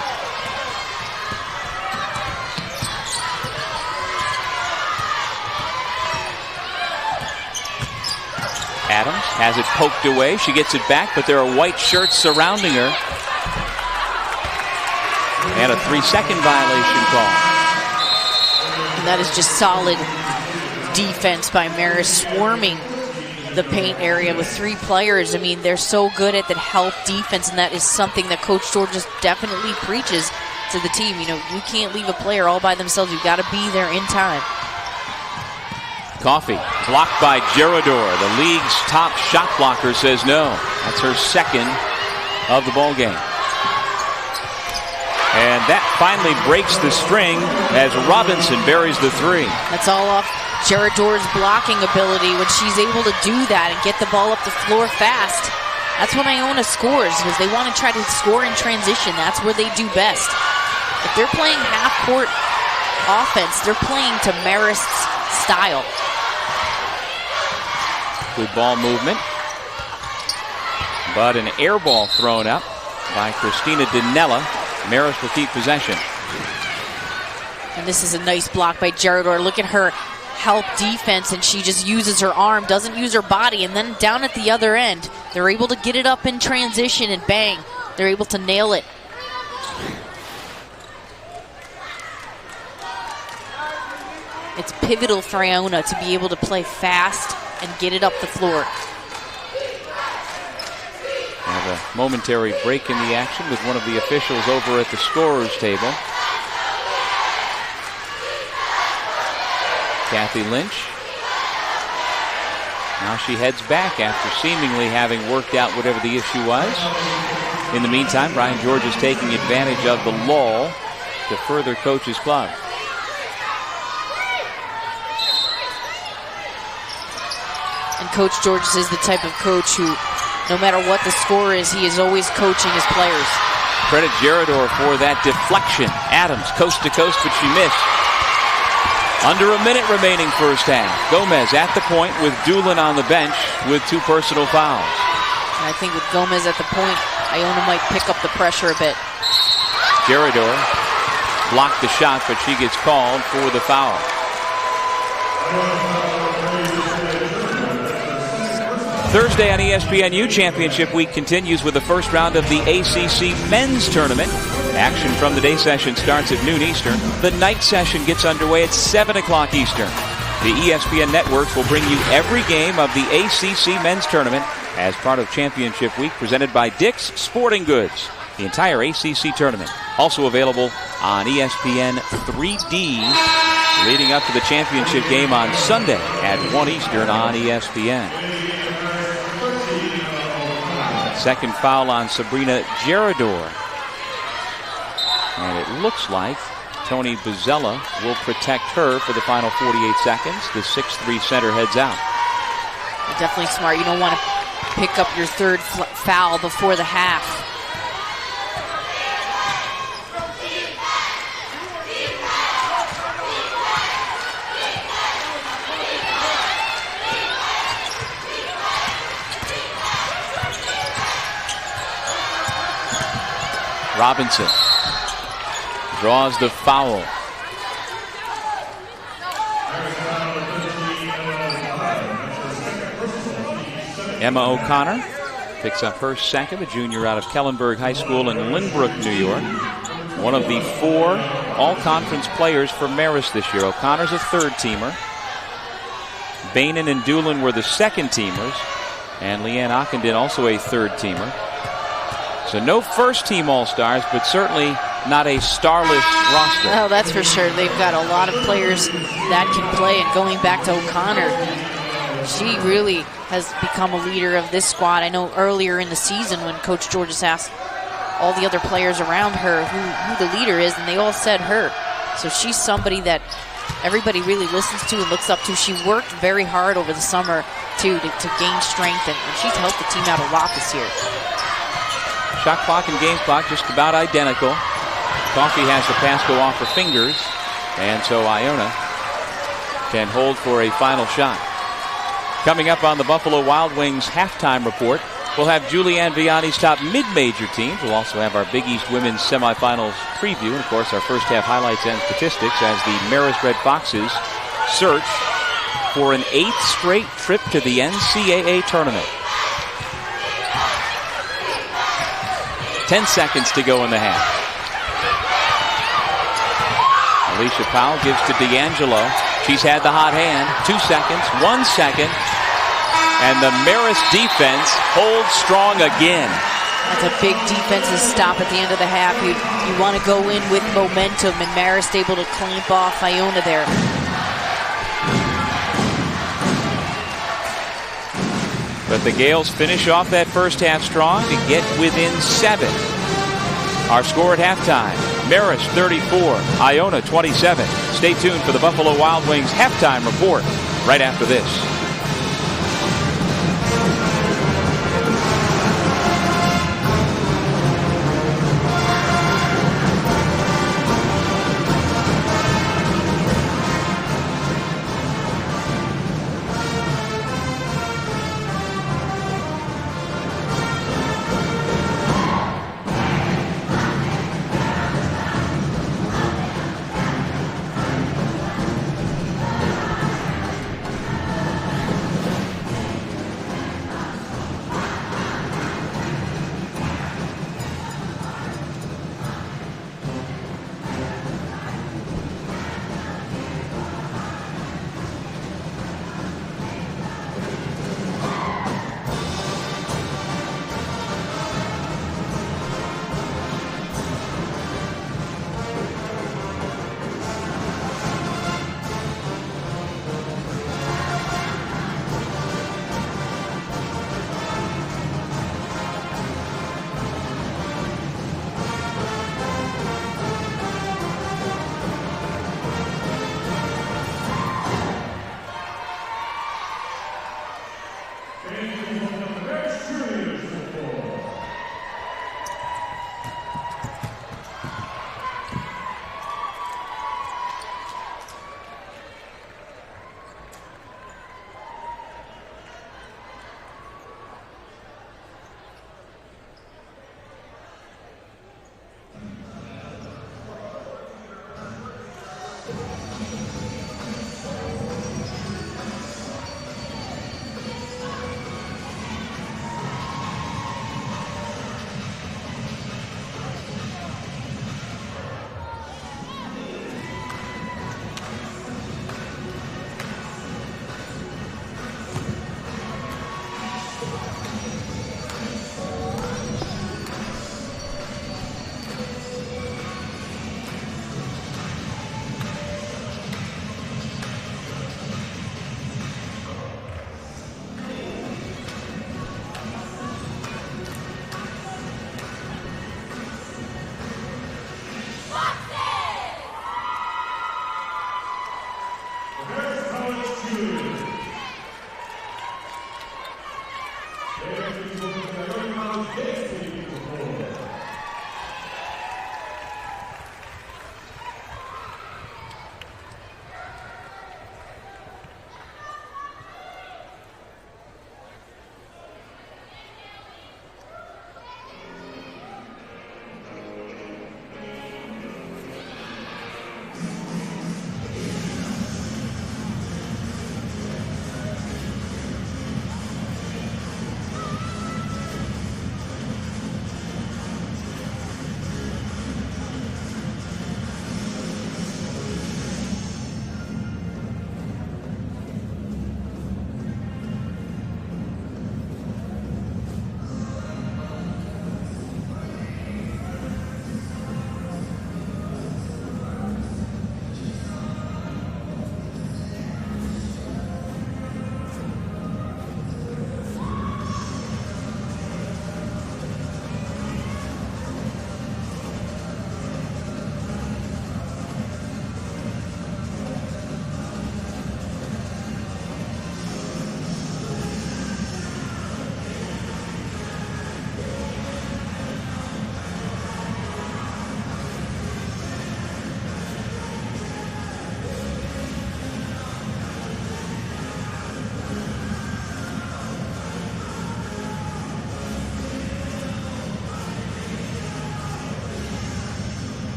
B: Adams has it poked away. She gets it back, but there are white shirts surrounding her. And a 3-second violation call.
C: And that is just solid defense by Marist, swarming the paint area with 3 players. I mean, they're so good at that help defense, and that is something that Coach George just definitely preaches to the team. You know, you can't leave a player all by themselves. You've got to be there in time.
B: Coffey blocked by Gerador. The league's top shot blocker says no. That's her second of the ball game. And that finally breaks the string as Robinson buries the 3.
C: That's all off Gerador's blocking ability when she's able to do that and get the ball up the floor fast. That's when Iona scores, because they want to try to score in transition. That's where they do best. If they're playing half-court offense, they're playing to Marist's style.
B: Good ball movement. But an air ball thrown up by Christina Dinella. Marist will keep possession.
C: And this is a nice block by Gerador. Look at her help defense, and she just uses her arm, doesn't use her body, and then down at the other end, they're able to get it up in transition, and bang, they're able to nail it. It's pivotal for Iona to be able to play fast and get it up the floor.
B: Have a momentary break in the action with one of the officials over at the scorer's table. Kathy Lynch. Now she heads back after seemingly having worked out whatever the issue was. In the meantime, Brian George is taking advantage of the lull to further coach his club.
C: And Coach George is the type of coach who, no matter what the score is, he is always coaching his players.
B: Credit Gerador for that deflection. Adams coast to coast, but she missed. Under a minute remaining first half. Gomez at the point with Doolin on the bench with 2 personal fouls.
C: And I think with Gomez at the point, Iona might pick up the pressure a bit.
B: Gerador blocked the shot, but she gets called for the foul. Thursday on ESPNU, Championship Week continues with the first round of the ACC Men's Tournament. Action from the day session starts at noon Eastern. The night session gets underway at 7 o'clock Eastern. The ESPN networks will bring you every game of the ACC Men's Tournament as part of Championship Week, presented by Dick's Sporting Goods. The entire ACC tournament also available on ESPN 3D, leading up to the championship game on Sunday at 1 Eastern on ESPN. Second foul on Sabrina Gerador. And it looks like Tony Bozzella will protect her for the final 48 seconds. The 6'3" center heads out.
C: Definitely smart. You don't want to pick up your third foul before the half.
B: Robinson draws the foul. Emma O'Connor picks up her second, a junior out of Kellenberg High School in Lynbrook, New York. One of the 4 all-conference players for Marist this year. O'Connor's a third-teamer. Bainan and Doolin were the second-teamers. And Leanne Ockenden also a third-teamer. So no first-team All-Stars, but certainly not a starless roster.
C: Oh, that's for sure. They've got a lot of players that can play. And going back to O'Connor, she really has become a leader of this squad. I know earlier in the season when Coach Georges asked all the other players around her who the leader is, and they all said her. So she's somebody that everybody really listens to and looks up to. She worked very hard over the summer to gain strength, and she's helped the team out a lot this year.
B: Shot clock and game clock just about identical. Coffey has the pass go off her fingers, and so Iona can hold for a final shot. Coming up on the Buffalo Wild Wings halftime report, we'll have Julianne Vianney's top mid-major teams. We'll also have our Big East women's semifinals preview, and of course our first half highlights and statistics as the Marist Red Foxes search for an 8th straight trip to the NCAA tournament. 10 seconds to go in the half. Alicia Powell gives to D'Angelo. She's had the hot hand. 2 seconds, 1 second. And the Marist defense holds strong again.
C: That's a big defensive stop at the end of the half. You want to go in with momentum, and Marist able to clamp off Iona there.
B: But the Gales finish off that first half strong to get within 7. Our score at halftime, Marist 34, Iona 27. Stay tuned for the Buffalo Wild Wings halftime report right after this.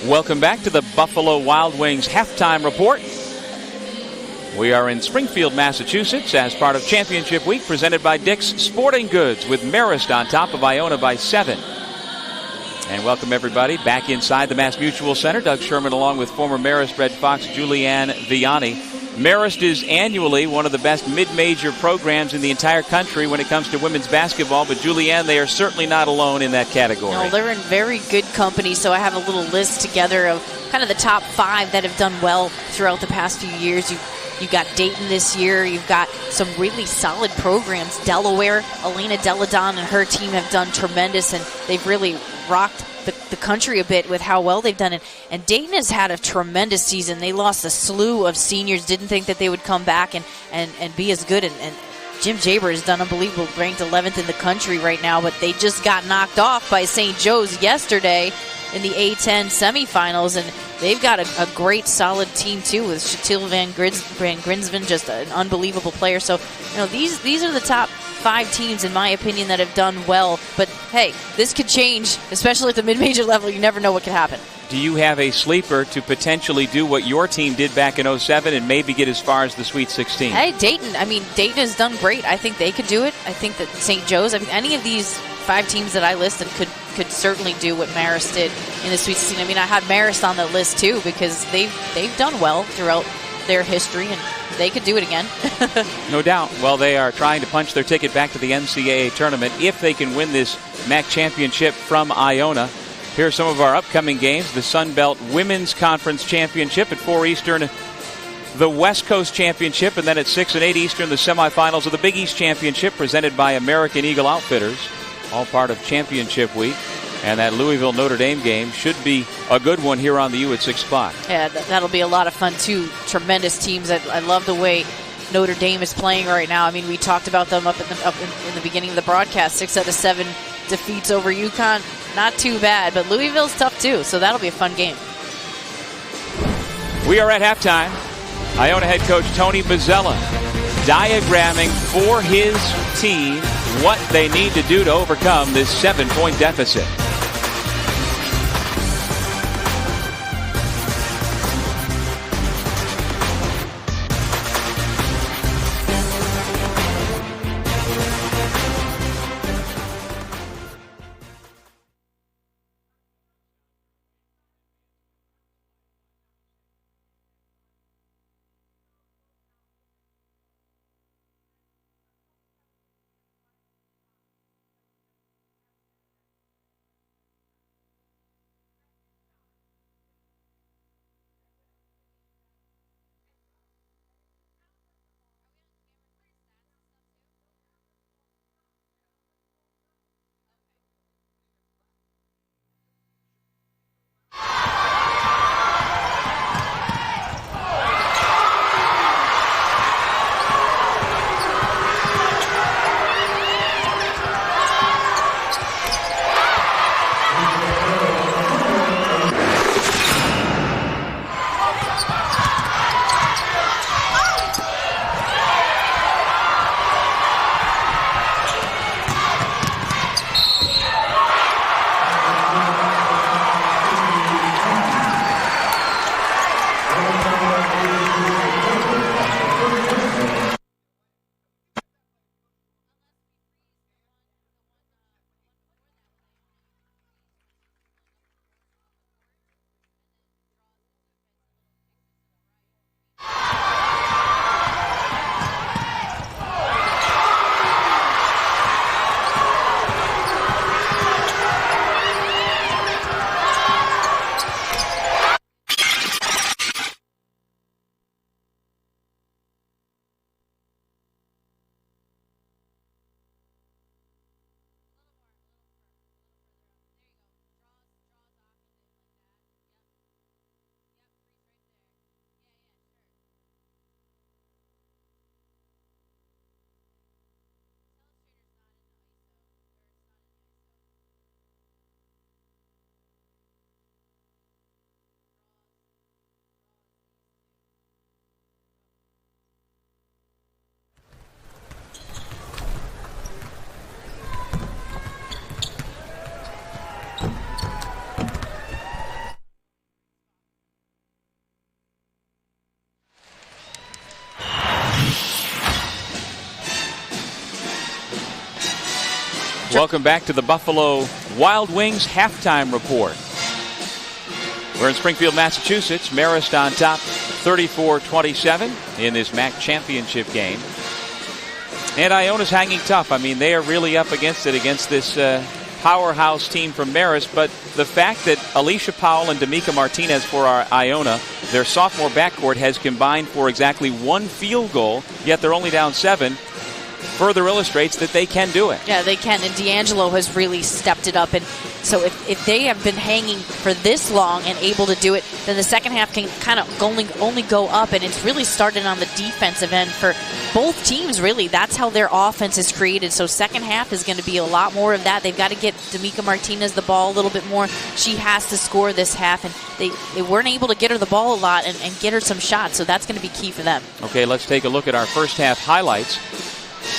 B: Welcome back to the Buffalo Wild Wings halftime report. We are in Springfield, Massachusetts as part of Championship Week presented by Dick's Sporting Goods with Marist on top of Iona by 7. And welcome everybody back inside the Mass Mutual Center. Doug Sherman along with former Marist Red Fox Julianne Vianney. Marist is annually one of the best mid-major programs in the entire country when it comes to women's basketball, but Julianne, they are certainly not alone in that category.
C: No, they're in very good company, so I have a little list together of kind of the top 5 that have done well throughout the past few years. You've got Dayton this year. You've got some really solid programs. Delaware, Elena Deladon and her team have done tremendous, and they've really rocked the country a bit with how well they've done it. And Dayton has had a tremendous season. They lost a slew of seniors, didn't think that they would come back and be as good. And Jim Jaber has done unbelievable, ranked 11th in the country right now, but they just got knocked off by St. Joe's yesterday in the A10 semifinals, and they've got a great solid team too with Shatil Van Grinsven, just an unbelievable player. So, these are the top 5 teams, in my opinion, that have done well. But hey, this could change, especially at the mid-major level. You never know what could happen.
B: Do you have a sleeper to potentially do what your team did back in 07 and maybe get as far as the Sweet 16?
C: Hey, Dayton. Dayton has done great. I think they could do it. I think that St. Joe's, any of these 5 teams that I listed could certainly do what Marist did in the Sweet 16. I had Marist on the list too because they've done well throughout their history, and they could do it again.
B: No doubt. Well, they are trying to punch their ticket back to the NCAA tournament if they can win this MAAC championship from Iona. Here are some of our upcoming games. The Sun Belt Women's Conference Championship at 4 Eastern, the West Coast Championship, and then at 6 and 8 Eastern, the semifinals of the Big East Championship presented by American Eagle Outfitters, all part of Championship Week. And that Louisville-Notre Dame game should be a good one here on the U at 6 o'clock.
C: Yeah, that'll be a lot of fun, too. Tremendous teams. I love the way Notre Dame is playing right now. We talked about them up in the beginning of the broadcast. 6 out of 7 defeats over UConn. Not too bad, but Louisville's tough, too, so that'll be a fun game.
B: We are at halftime. Iona head coach Tony Bozzella diagramming for his team what they need to do to overcome this 7-point deficit. Welcome back to the Buffalo Wild Wings halftime report. We're in Springfield, Massachusetts. Marist on top 34-27 in this MAAC championship game. And Iona's hanging tough. I mean, they are really up against it, against this powerhouse team from Marist. But the fact that Alicia Powell and D'Amica Martinez for our Iona, their sophomore backcourt, has combined for exactly 1 field goal, yet they're only down 7, further illustrates that they can do it.
C: Yeah, they can. And D'Angelo has really stepped it up. And so if they have been hanging for this long and able to do it, then the second half can kind of only go up. And it's really started on the defensive end for both teams, really. That's how their offense is created. So second half is going to be a lot more of that. They've got to get D'Amica Martinez the ball a little bit more. She has to score this half. And they weren't able to get her the ball a lot and get her some shots. So that's going to be key for them.
B: Okay, let's take a look at our first half highlights.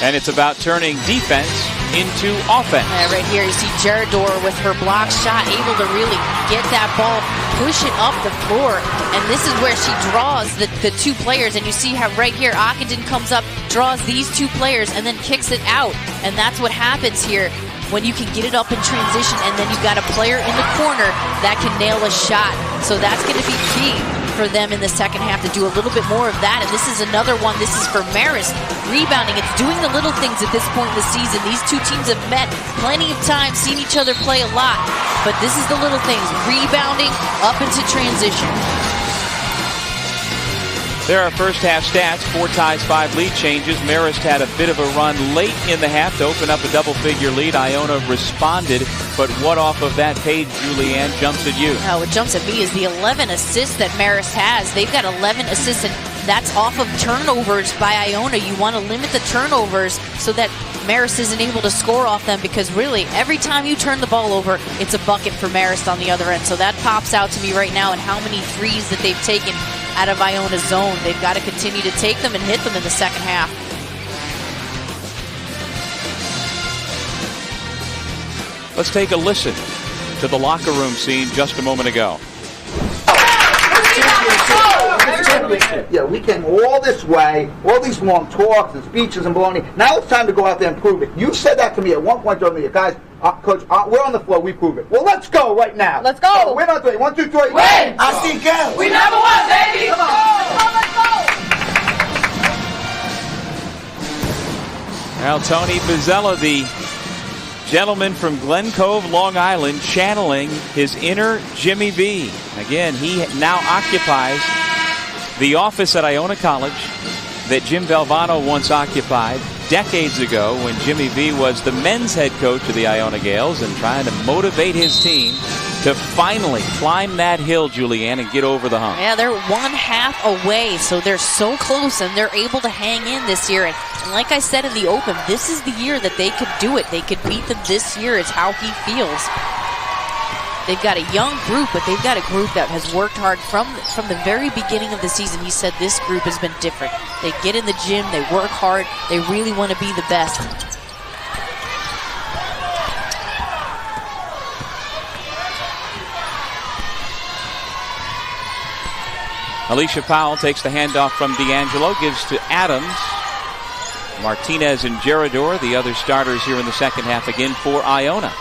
B: And it's about turning defense into offense.
C: Yeah, right here you see Gerador with her block shot, able to really get that ball, push it up the floor. And this is where she draws the 2 players. And you see how right here Ockenden comes up, draws these 2 players, and then kicks it out. And that's what happens here when you can get it up in transition, and then you've got a player in the corner that can nail a shot. So that's going to be key for them in the second half to do a little bit more of that. And this is another one. This is for Marist. Rebounding. It's doing the little things at this point in the season. These 2 teams have met plenty of times, seen each other play a lot. But this is the little things. Rebounding up into transition.
B: There are first half stats, 4 ties, 5 lead changes. Marist had a bit of a run late in the half to open up a double-figure lead. Iona responded, but what off of that page, Julianne, jumps at you?
C: What jumps at me is the 11 assists that Marist has. They've got 11 assists, and that's off of turnovers by Iona. You want to limit the turnovers so that Marist isn't able to score off them, because really every time you turn the ball over, it's a bucket for Marist on the other end. So that pops out to me right now, and how many threes that they've taken out of Iona's zone. They've got to continue to take them and hit them in the second half.
B: Let's take a listen to the locker room scene just a moment ago.
E: Yeah, we came all this way, all these long talks and speeches and baloney. Now it's time to go out there and prove it. You said that to me at one point during the guys, Coach, we're on the floor, we prove it. Well, let's go right now.
F: Let's go.
E: We're on 3. 1, 2, 3.
F: Win.
E: I see girls.
F: We number 1, baby.
E: Come on.
B: Well, Tony Pizzella, the gentleman from Glen Cove, Long Island, channeling his inner Jimmy V. Again, he now occupies the office at Iona College that Jim Valvano once occupied decades ago when Jimmy V was the men's head coach of the Iona Gales and trying to motivate his team to finally climb that hill, Julianne, and get over the hump.
C: Yeah, they're 1/2 away, so they're so close, and they're able to hang in this year. And like I said in the open, this is the year that they could do it. They could beat them this year, is how he feels. They've got a young group, but they've got a group that has worked hard from the very beginning of the season. He said this group has been different. They get in the gym, they work hard, they really want to be the best.
B: Alicia Powell takes the handoff from D'Angelo, gives to Adams. Martinez and Gerador, the other starters here in the second half again for Iona.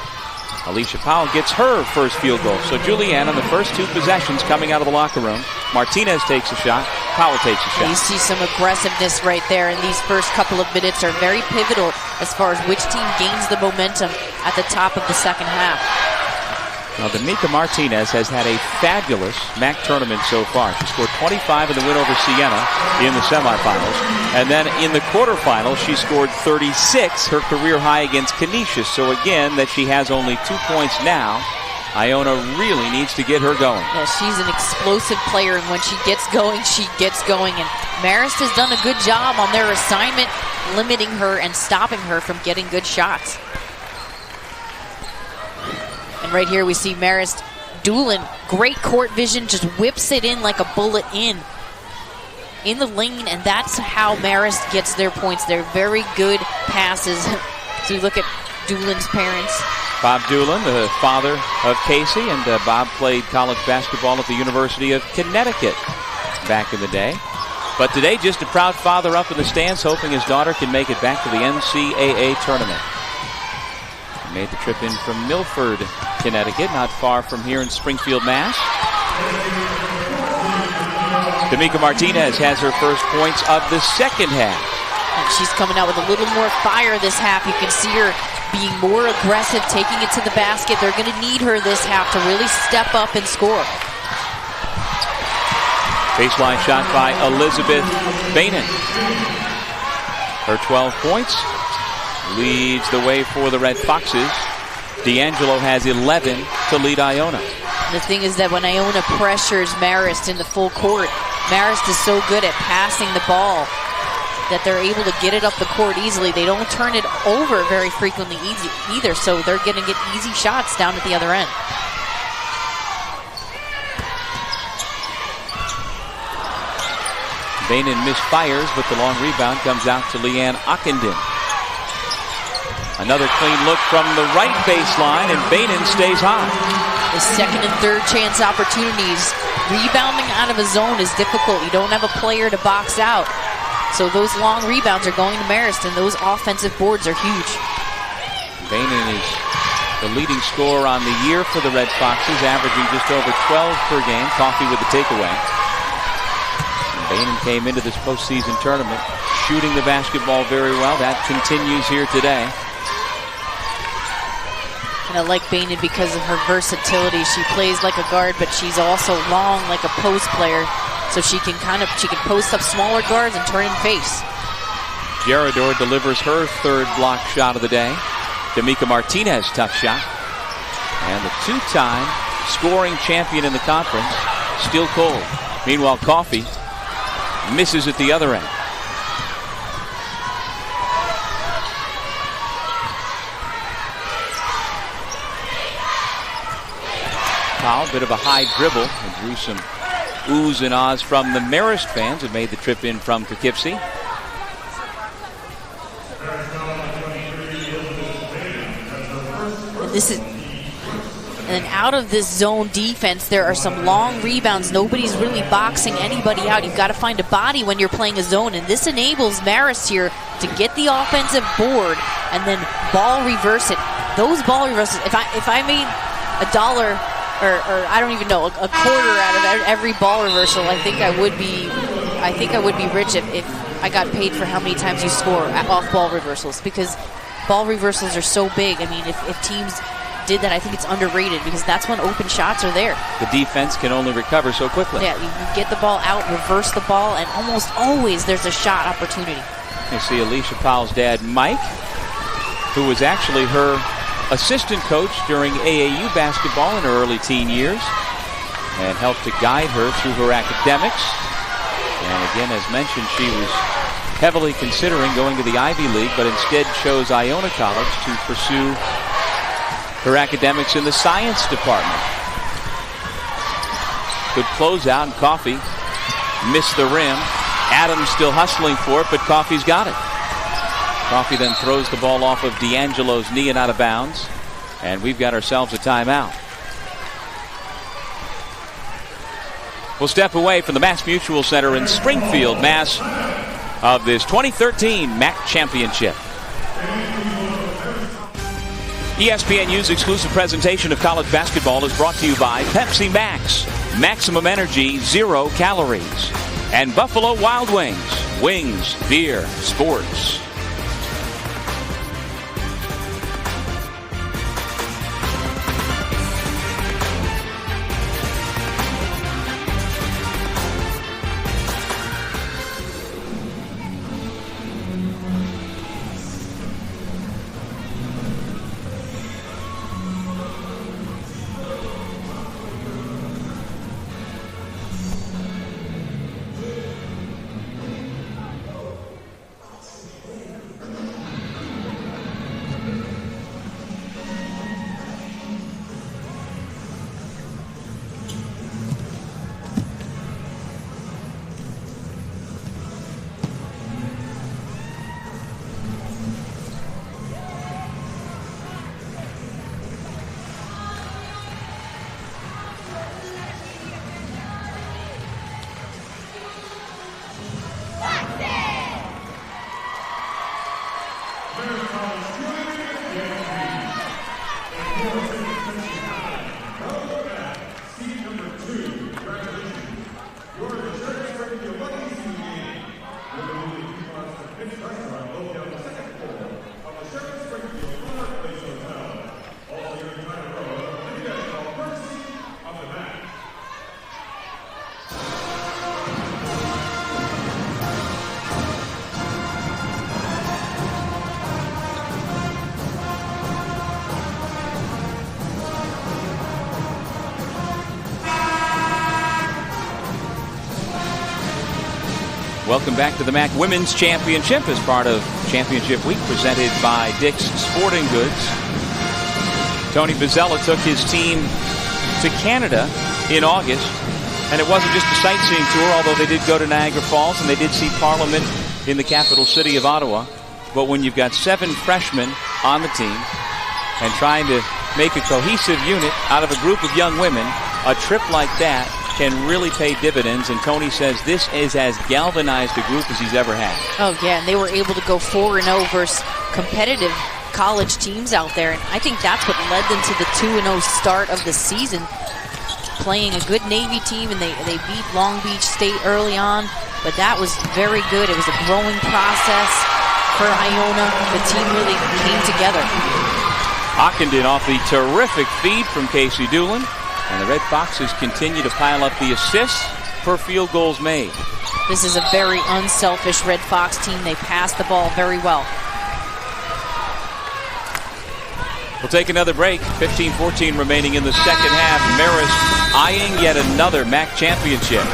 B: Alicia Powell gets her first field goal. So Julianne on the first 2 possessions coming out of the locker room. Martinez takes a shot. Powell takes a shot.
C: You see some aggressiveness right there, and these first couple of minutes are very pivotal as far as which team gains the momentum at the top of the second half.
B: Now, D'Amica Martinez has had a fabulous MAAC tournament so far. She scored 25 in the win over Siena in the semifinals. And then in the quarterfinals, she scored 36, her career high against Canisius. So again, that she has only 2 points now. Iona really needs to get her going.
C: Yeah, she's an explosive player, and when she gets going, she gets going. And Marist has done a good job on their assignment, limiting her and stopping her from getting good shots. And right here we see Marist. Doolin, great court vision, just whips it in like a bullet in the lane, and that's how Marist gets their points. They're very good passes. So you look at Doolin's parents.
B: Bob Doolin, the father of Casey, and Bob played college basketball at the University of Connecticut back in the day. But today, just a proud father up in the stands, hoping his daughter can make it back to the NCAA tournament. Made the trip in from Milford, Connecticut, not far from here in Springfield, Mass. D'Amica Martinez has her first points of the second half.
C: And she's coming out with a little more fire this half. You can see her being more aggressive, taking it to the basket. They're going to need her this half to really step up and score.
B: Baseline shot by Elizabeth Bainan. Her 12 points leads the way for the Red Foxes. D'Angelo has 11 to lead Iona.
C: The thing is that when Iona pressures Marist in the full court, Marist is so good at passing the ball that they're able to get it up the court easily. They don't turn it over very frequently either, so they're going to get easy shots down at the other end.
B: Bainan misfires, but the long rebound comes out to Leanne Ockenden. Another clean look from the right baseline, and Bainan stays high.
C: The second and third chance opportunities. Rebounding out of a zone is difficult. You don't have a player to box out. So those long rebounds are going to Marist, and those offensive boards are huge.
B: Bainan is the leading scorer on the year for the Red Foxes, averaging just over 12 per game. Coffey with the takeaway. And Bainan came into this postseason tournament shooting the basketball very well. That continues here today.
C: And I like Bainan because of her versatility. She plays like a guard, but she's also long like a post player. So she can post up smaller guards and turn and face.
B: Gerador delivers her third block shot of the day. D'Amica Martinez, tough shot. And the two-time scoring champion in the conference, still cold. Meanwhile, Coffey misses at the other end. Powell, bit of a high dribble, and drew some oohs and ahs from the Marist fans who made the trip in from Poughkeepsie.
C: And out of this zone defense, there are some long rebounds. Nobody's really boxing anybody out. You've got to find a body when you're playing a zone, and this enables Marist here to get the offensive board and then ball reverse it. Those ball reverses, if I made $1 or I don't even know, a quarter out of every ball reversal, I think I would be rich if I got paid for how many times you score off ball reversals, because ball reversals are so big. I mean, if teams did that, I think it's underrated, because that's when open shots are there.
B: The defense can only recover so quickly.
C: Yeah, you get the ball out, reverse the ball, and almost always there's a shot opportunity.
B: You see Alicia Powell's dad, Mike, who was actually her assistant coach during AAU basketball in her early teen years and helped to guide her through her academics. And again, as mentioned, she was heavily considering going to the Ivy League, but instead chose Iona College to pursue her academics in the science department. Good closeout, and Coffey missed the rim. Adams still hustling for it, but Coffey's got it. Coffey then throws the ball off of D'Angelo's knee and out of bounds. And we've got ourselves a timeout. We'll step away from the Mass Mutual Center in Springfield, Mass, of this 2013 MAAC Championship. ESPNU's exclusive presentation of college basketball is brought to you by Pepsi Max, maximum energy, 0 calories, and Buffalo Wild Wings, wings, beer, sports. Welcome back to the MAAC Women's Championship as part of Championship Week presented by Dick's Sporting Goods. Tony Bozzella took his team to Canada in August, and it wasn't just a sightseeing tour, although they did go to Niagara Falls and they did see Parliament in the capital city of Ottawa. But when you've got 7 freshmen on the team and trying to make a cohesive unit out of a group of young women, a trip like that can really pay dividends, and Tony says this is as galvanized a group as he's ever had.
C: Oh, yeah, and they were able to go 4-0 versus competitive college teams out there, and I think that's what led them to the 2-0 start of the season, playing a good Navy team, and they beat Long Beach State early on, but that was very good. It was a growing process for Iona. The team really came together.
B: Ockenden off the terrific feed from Casey Doolin. And the Red Foxes continue to pile up the assists per field goals made.
C: This is a very unselfish Red Fox team. They pass the ball very well.
B: We'll take another break. 15-14 remaining in the second half. Marist eyeing yet another MAAC championship.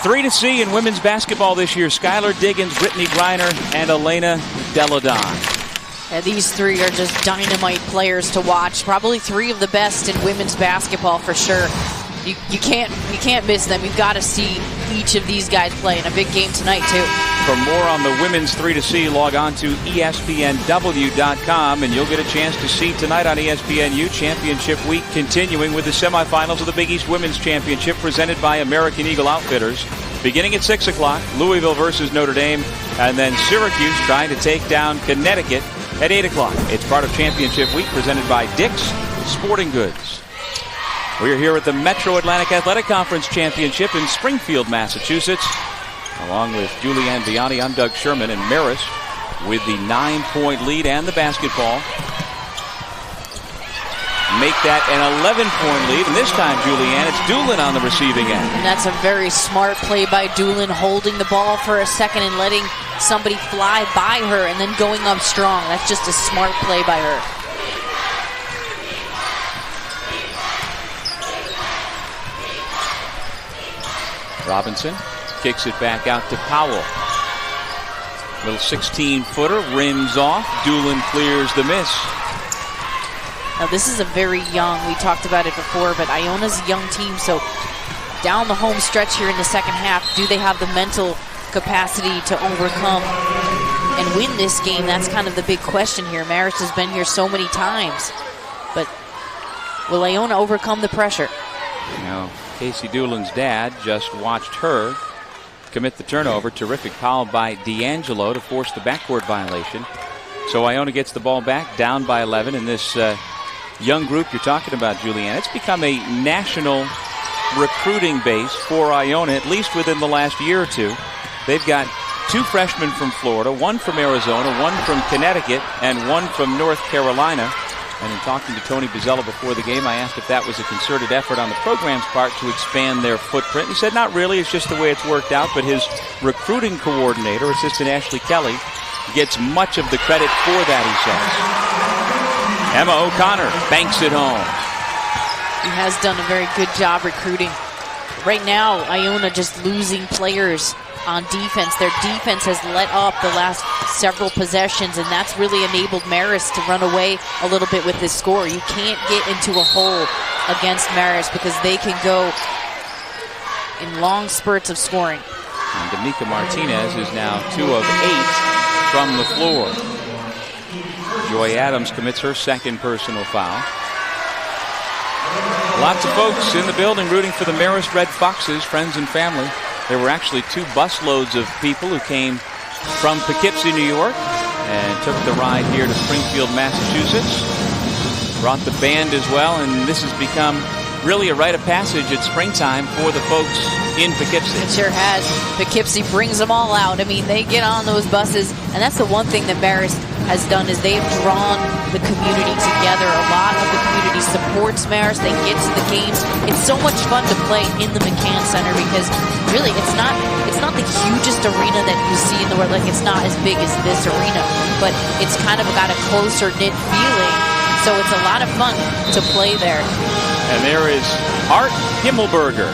B: Three to see in women's basketball this year: Skylar Diggins, Brittany Griner, and Elena Deladon.
C: Yeah, these three are just dynamite players to watch. Probably 3 of the best in women's basketball for sure. You can't miss them. You've got to see each of these guys play in a big game tonight too.
B: For more on the women's 3 to see, log on to ESPNW.com, and you'll get a chance to see tonight on ESPNU Championship Week, continuing with the semifinals of the Big East Women's Championship presented by American Eagle Outfitters. Beginning at 6 o'clock, Louisville versus Notre Dame, and then Syracuse trying to take down Connecticut at 8 o'clock. It's part of Championship Week presented by Dick's Sporting Goods. We are here at the Metro Atlantic Athletic Conference Championship in Springfield, Massachusetts. Along with Julianne Vianney, I'm Doug Sherman, and Marist with the 9-point lead and the basketball. Make that an 11-point lead, and this time, Julianne, it's Doolin on the receiving end.
C: And that's a very smart play by Doolin, holding the ball for a second and letting somebody fly by her and then going up strong. That's just a smart play by her.
B: Robinson kicks it back out to Powell. Little 16-footer, rims off. Doolin clears the miss.
C: Now this is a very young, we talked about it before, but Iona's a young team, so down the home stretch here in the second half, do they have the mental capacity to overcome and win this game? That's kind of the big question here. Marist has been here so many times, but will Iona overcome the pressure?
B: Now, Casey Doolin's dad just watched her commit the turnover. Terrific foul by D'Angelo to force the backcourt violation. So Iona gets the ball back, down by 11. And this young group you're talking about, Julianne, it's become a national recruiting base for Iona, at least within the last year or two. They've got 2 freshmen from Florida, 1 from Arizona, 1 from Connecticut, and 1 from North Carolina. And in talking to Tony Bozzella before the game, I asked if that was a concerted effort on the program's part to expand their footprint. He said, not really. It's just the way it's worked out. But his recruiting coordinator, Assistant Ashley Kelly, gets much of the credit for that, he says. Emma O'Connor banks it home.
C: He has done a very good job recruiting. Right now, Iona just losing players on defense. Their defense has let up the last several possessions, and that's really enabled Marist to run away a little bit with this score. You can't get into a hole against Marist because they can go in long spurts of scoring.
B: And D'Amica Martinez is now 2 of 8 from the floor. Joy Adams commits her second personal foul. Lots of folks in the building rooting for the Marist Red Foxes, friends and family. There were actually 2 busloads of people who came from Poughkeepsie, New York, and took the ride here to Springfield, Massachusetts. Brought the band as well, and this has become really a rite of passage at springtime for the folks in Poughkeepsie.
C: It sure has. Poughkeepsie brings them all out. I mean, they get on those buses, and that's the one thing that Marist has done is they've drawn the community together. A lot of the community supports Marist. They get to the games. It's so much fun to play in the McCann Center because really it's not the hugest arena that you see in the world. Like, it's not as big as this arena, but it's kind of got a closer knit feeling. So it's a lot of fun to play there.
B: And there is Art Himmelberger,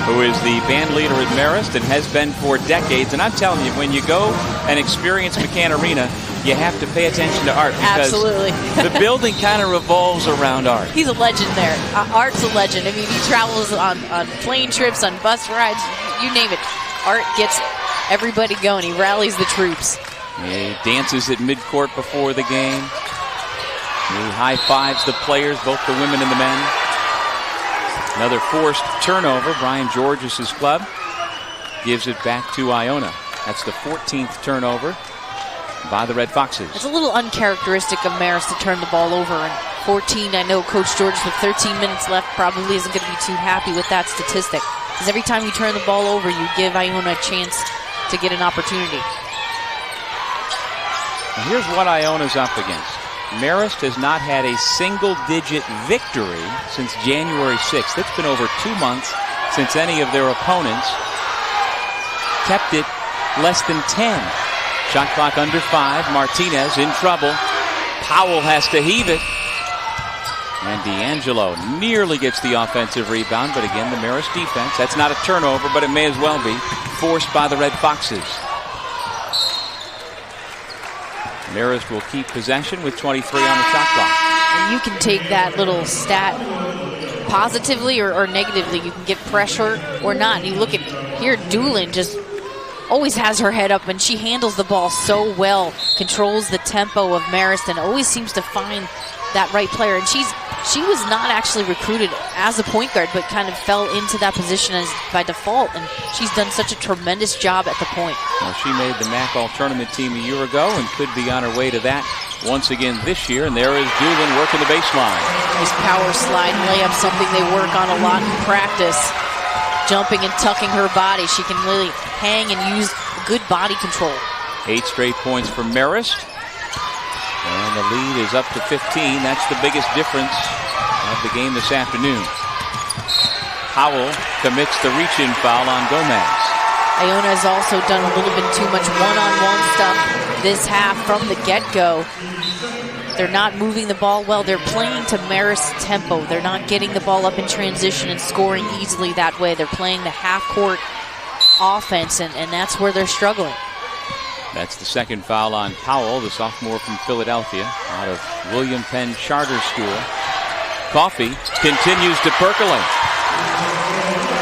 B: who is the band leader at Marist and has been for decades. And I'm telling you, when you go and experience McCann Arena, you have to pay attention to Art because
C: absolutely.
B: The building kind of revolves around Art.
C: He's a legend there. Art's a legend. I mean, he travels on plane trips, on bus rides, you name it. Art gets everybody going. He rallies the troops.
B: He dances at midcourt before the game. He high-fives the players, both the women and the men. Another forced turnover. Brian Georges' club gives it back to Iona. That's the 14th turnover by the Red Foxes.
C: It's a little uncharacteristic of Marist to turn the ball over. And 14, I know Coach Georges with 13 minutes left probably isn't going to be too happy with that statistic. Because every time you turn the ball over, you give Iona a chance to get an opportunity.
B: And here's what Iona's up against. Marist has not had a single-digit victory since January 6th. It's been over 2 months since any of their opponents kept it less than 10. Shot clock under 5. Martinez in trouble. Powell has to heave it. And D'Angelo nearly gets the offensive rebound, but again, the Marist defense, that's not a turnover, but it may as well be, forced by the Red Foxes. Marist will keep possession with 23 on the shot clock.
C: And you can take that little stat positively or negatively. You can get pressure or not. And you look at here, Doolin just always has her head up, and she handles the ball so well, controls the tempo of Marist, and always seems to find that right player. And she was not actually recruited as a point guard, but kind of fell into that position as by default, and she's done such a tremendous job at the point.
B: Well, she made the MAAC All-Tournament team a year ago and could be on her way to that once again this year. And there is Doolin working the baseline.
C: Nice power slide layup, something they work on a lot in practice. Jumping and tucking her body. She can really hang and use good body control.
B: 8 straight points for Marist. And the lead is up to 15. That's the biggest difference of the game this afternoon. Powell commits the reach-in foul on Gomez.
C: Iona has also done a little bit too much one-on-one stuff this half from the get-go. They're not moving the ball well. They're playing to Marist's tempo. They're not getting the ball up in transition and scoring easily that way. They're playing the half-court offense, and that's where they're struggling.
B: That's the second foul on Powell, the sophomore from Philadelphia, out of William Penn Charter School. Coffey continues to percolate.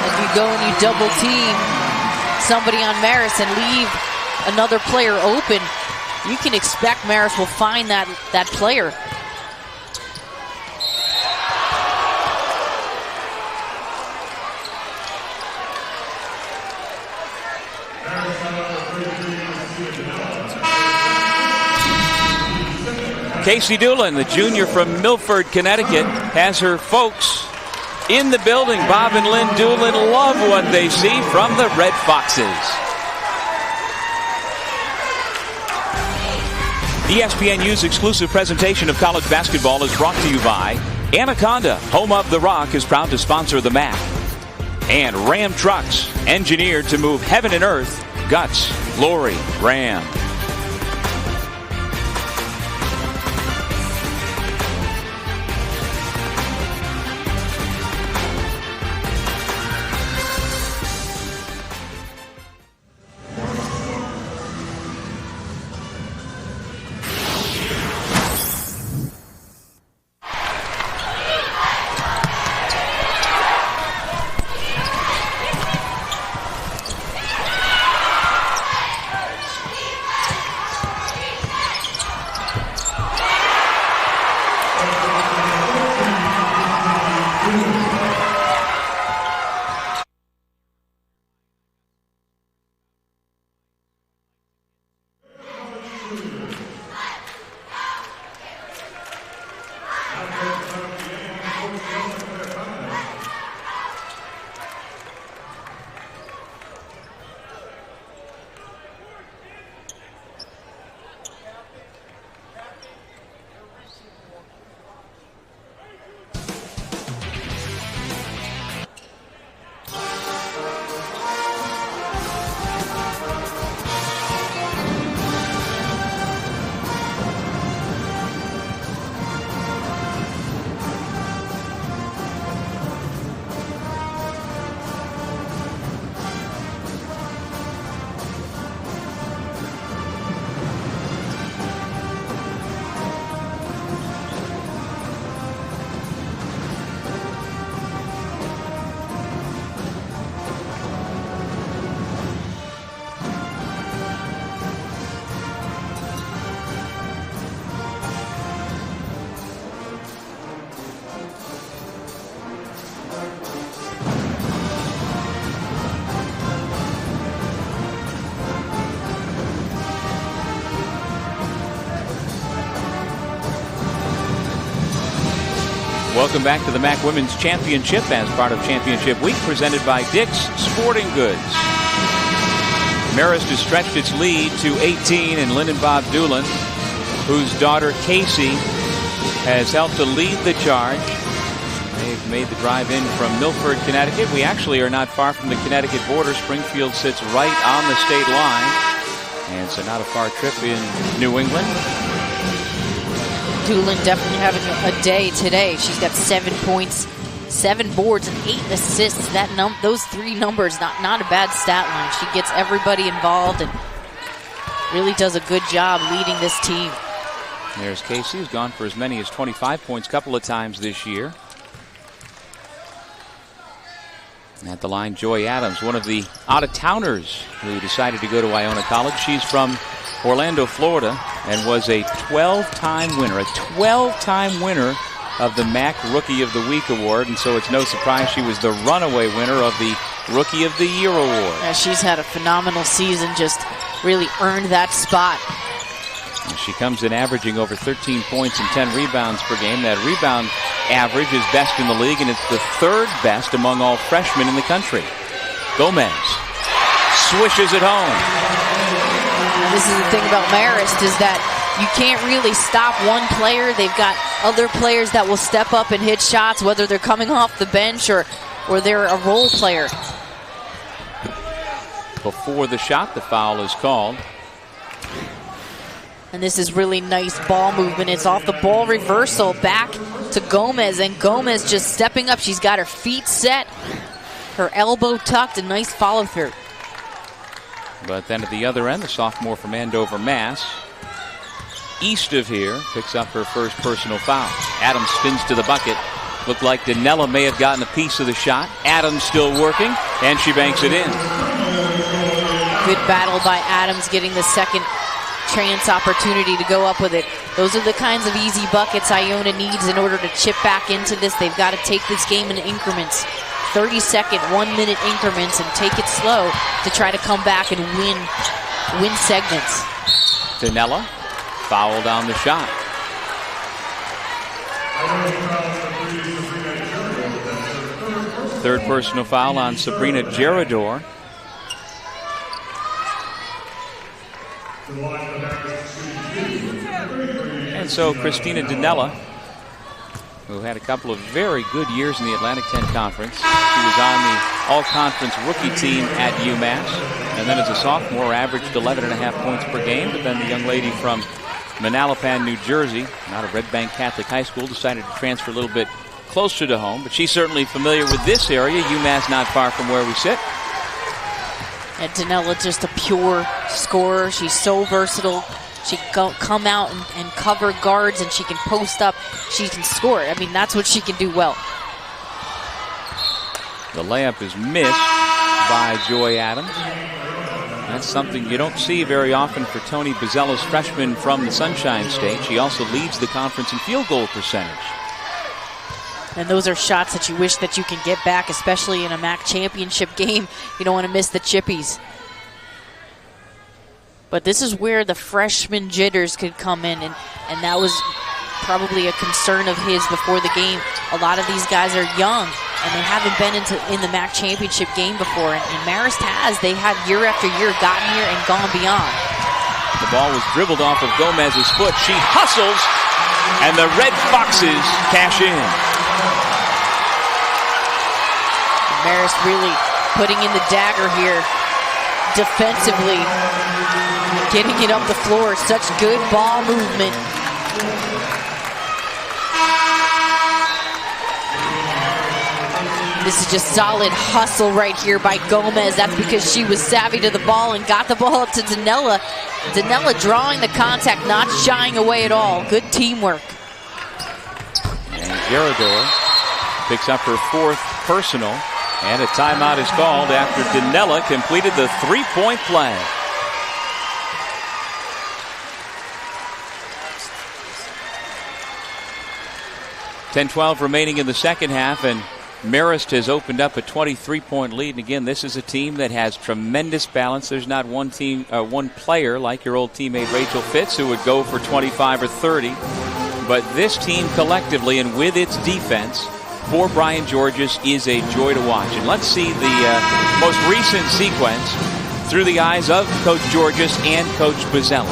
C: If you go and you double team somebody on Marist and leave another player open, you can expect Marist will find that player.
B: Casey Doolin, the junior from Milford, Connecticut, has her folks in the building. Bob and Lynn Doolin love what they see from the Red Foxes. ESPNU's exclusive presentation of college basketball is brought to you by Anaconda, home of The Rock, is proud to sponsor the MAAC. And Ram Trucks, engineered to move heaven and earth. Guts, glory, Ram. Welcome back to the MAAC Women's Championship as part of Championship Week, presented by Dick's Sporting Goods. Marist has stretched its lead to 18, and Lynn and Bob Doolin, whose daughter Casey has helped to lead the charge. They've made the drive in from Milford, Connecticut. We actually are not far from the Connecticut border. Springfield sits right on the state line, and so not a far trip in New England.
C: Doolin definitely having a day today. She's got 7 points, 7 boards, and 8 assists. Those 3 numbers, not a bad stat line. She gets everybody involved and really does a good job leading this team.
B: There's Casey, who's gone for as many as 25 points a couple of times this year. And at the line, Joy Adams, one of the out-of-towners who decided to go to Iona College. She's from Orlando, Florida, and was a 12-time winner of the MAAC Rookie of the Week award, and so it's no surprise she was the runaway winner of the Rookie of the Year award.
C: Yeah, she's had a phenomenal season, just really earned that spot.
B: And she comes in averaging over 13 points and 10 rebounds per game. That rebound average is best in the league, and it's the 3rd best among all freshmen in the country. Gomez swishes it home.
C: This is the thing about Marist, is that you can't really stop one player. They've got other players that will step up and hit shots, whether they're coming off the bench or they're a role player.
B: Before the shot, the foul is called.
C: And this is really nice ball movement. It's off the ball reversal back to Gomez, and Gomez just stepping up. She's got her feet set, her elbow tucked, a nice follow through.
B: But then at the other end, the sophomore from Andover, Mass, east of here, picks up her first personal foul. Adams spins to the bucket. Looked like Danella may have gotten a piece of the shot. Adams still working, and she banks it in.
C: Good battle by Adams, getting the second chance opportunity to go up with it. Those are the kinds of easy buckets Iona needs in order to chip back into this. They've got to take this game in increments. 30-second, 1-minute increments, and take it slow to try to come back and win segments.
B: Danella fouled on the shot. Third personal foul on Sabrina Gerador. so Christina Danella, who had a couple of very good years in the Atlantic 10 Conference. She was on the all-conference rookie team at UMass, and then as a sophomore averaged 11.5 points per game. But then the young lady from Manalapan, New Jersey, out of Red Bank Catholic High School, decided to transfer a little bit closer to home. But she's certainly familiar with this area. UMass not far from where we sit.
C: And Danella just a pure scorer. She's so versatile. She can come out and cover guards, and she can post up. She can score. I mean, that's what she can do well.
B: The layup is missed by Joy Adams. That's something you don't see very often for Tony Bizzella's freshman from the Sunshine State. She also leads the conference in field goal percentage.
C: And those are shots that you wish that you can get back, especially in a MAAC championship game. You don't want to miss the chippies. But this is where the freshman jitters could come in, and that was probably a concern of his before the game. A lot of these guys are young, and they haven't been in the MAAC championship game before, and Marist has. They have year after year gotten here and gone beyond.
B: The ball was dribbled off of Gomez's foot. She hustles, and the Red Foxes cash in.
C: Marist really putting in the dagger here defensively, getting it up the floor. Such good ball movement. This is just solid hustle right here by Gomez. That's because she was savvy to the ball and got the ball up to Danella. Danella drawing the contact, not shying away at all. Good teamwork.
B: And Gerardor picks up her 4th personal, and a timeout is called after Danella completed the three-point play. .12 remaining in the second half, and Marist has opened up a 23-point lead. And again, this is a team that has tremendous balance. There's not one player like your old teammate Rachel Fitz who would go for 25 or 30. But this team collectively and with its defense for Brian Georges is a joy to watch. And let's see the most recent sequence through the eyes of Coach Georges and Coach Bizzella.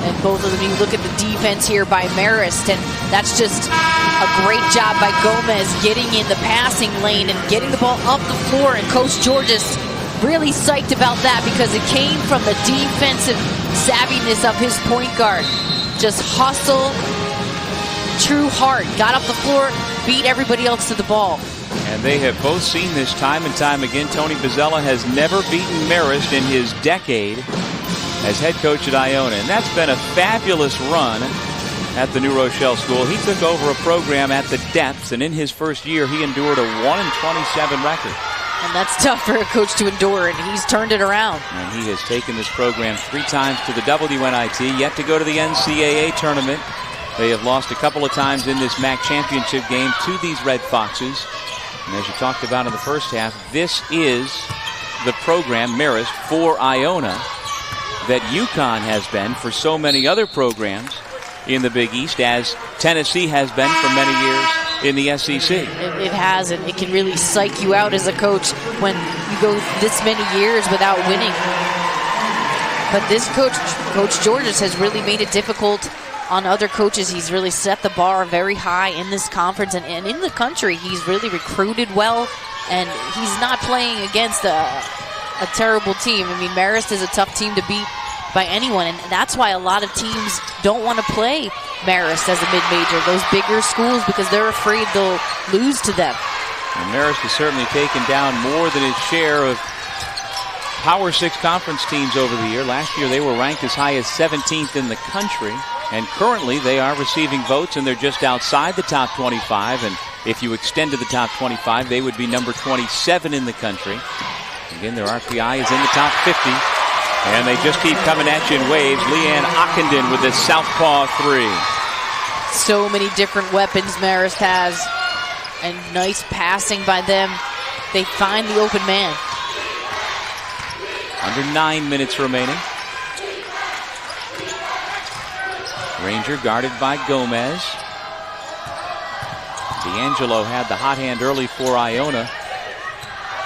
C: And both of them, you look at the defense here by Marist, and that's just a great job by Gomez getting in the passing lane and getting the ball up the floor. And Coach Georges really psyched about that because it came from the defensive savviness of his point guard. Just hustle, true heart, got up the floor, beat everybody else to the ball.
B: And they have both seen this time and time again. Tony Bizzella has never beaten Marist in his decade as head coach at Iona, and that's been a fabulous run at the New Rochelle School. He took over a program at the depths, and in his first year, he endured a 1-27 record.
C: And that's tough for a coach to endure, and he's turned it around.
B: And he has taken this program 3 times to the WNIT, yet to go to the NCAA tournament. They have lost a couple of times in this MAAC championship game to these Red Foxes. And as you talked about in the first half, this is the program, Marist, for Iona that UConn has been for so many other programs in the Big East, as Tennessee has been for many years in the SEC.
C: It has, and it can really psych you out as a coach when you go this many years without winning. But this Coach Georges, has really made it difficult on other coaches. He's really set the bar very high in this conference and in the country. He's really recruited well, and he's not playing against a terrible team. I mean, Marist is a tough team to beat by anyone, and that's why a lot of teams don't want to play Marist as a mid-major, those bigger schools, because they're afraid they'll lose to them.
B: And Marist has certainly taken down more than his share of Power 6 conference teams over the year. Last year they were ranked as high as 17th in the country, and currently they are receiving votes, and they're just outside the top 25, and if you extend to the top 25, they would be number 27 in the country. Again, their RPI is in the top 50. And they just keep coming at you in waves. Leanne Ockenden with this southpaw 3.
C: So many different weapons Marist has. And nice passing by them. They find the open man.
B: Under 9 minutes remaining. Ranger guarded by Gomez. D'Angelo had the hot hand early for Iona.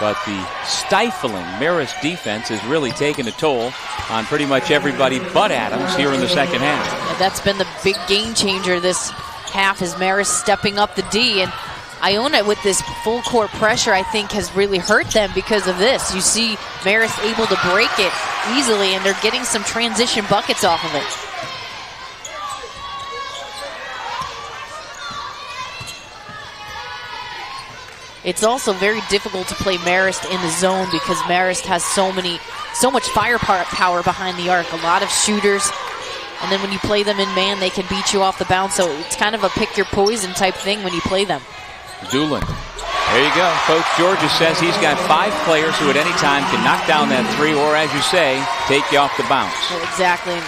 B: But the stifling Marist defense has really taken a toll on pretty much everybody but Adams here in the second half.
C: Yeah, that's been the big game changer this half, is Marist stepping up the D. And Iona, with this full court pressure, I think has really hurt them because of this. You see Marist able to break it easily, and they're getting some transition buckets off of it. It's also very difficult to play Marist in the zone because Marist has so much firepower behind the arc. A lot of shooters. And then when you play them in man, they can beat you off the bounce. So it's kind of a pick your poison type thing when you play them.
B: Doolin. There you go. Coach Georges says he's got 5 players who at any time can knock down that 3 or, as you say, take you off the bounce.
C: Well, exactly. And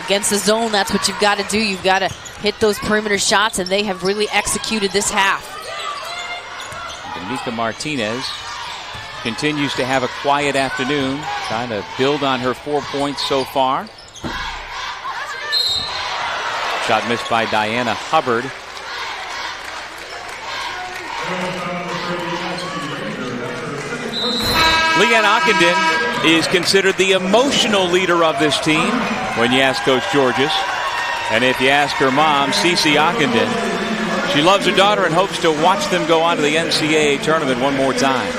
C: against the zone, that's what you've got to do. You've got to hit those perimeter shots, and they have really executed this half.
B: Danica Martinez continues to have a quiet afternoon, trying to build on her 4 points so far. Shot missed by Diana Hubbard. Leanne Ockenden is considered the emotional leader of this team when you ask Coach Georges. And if you ask her mom, Cece Ockenden, she loves her daughter and hopes to watch them go on to the NCAA tournament one more time.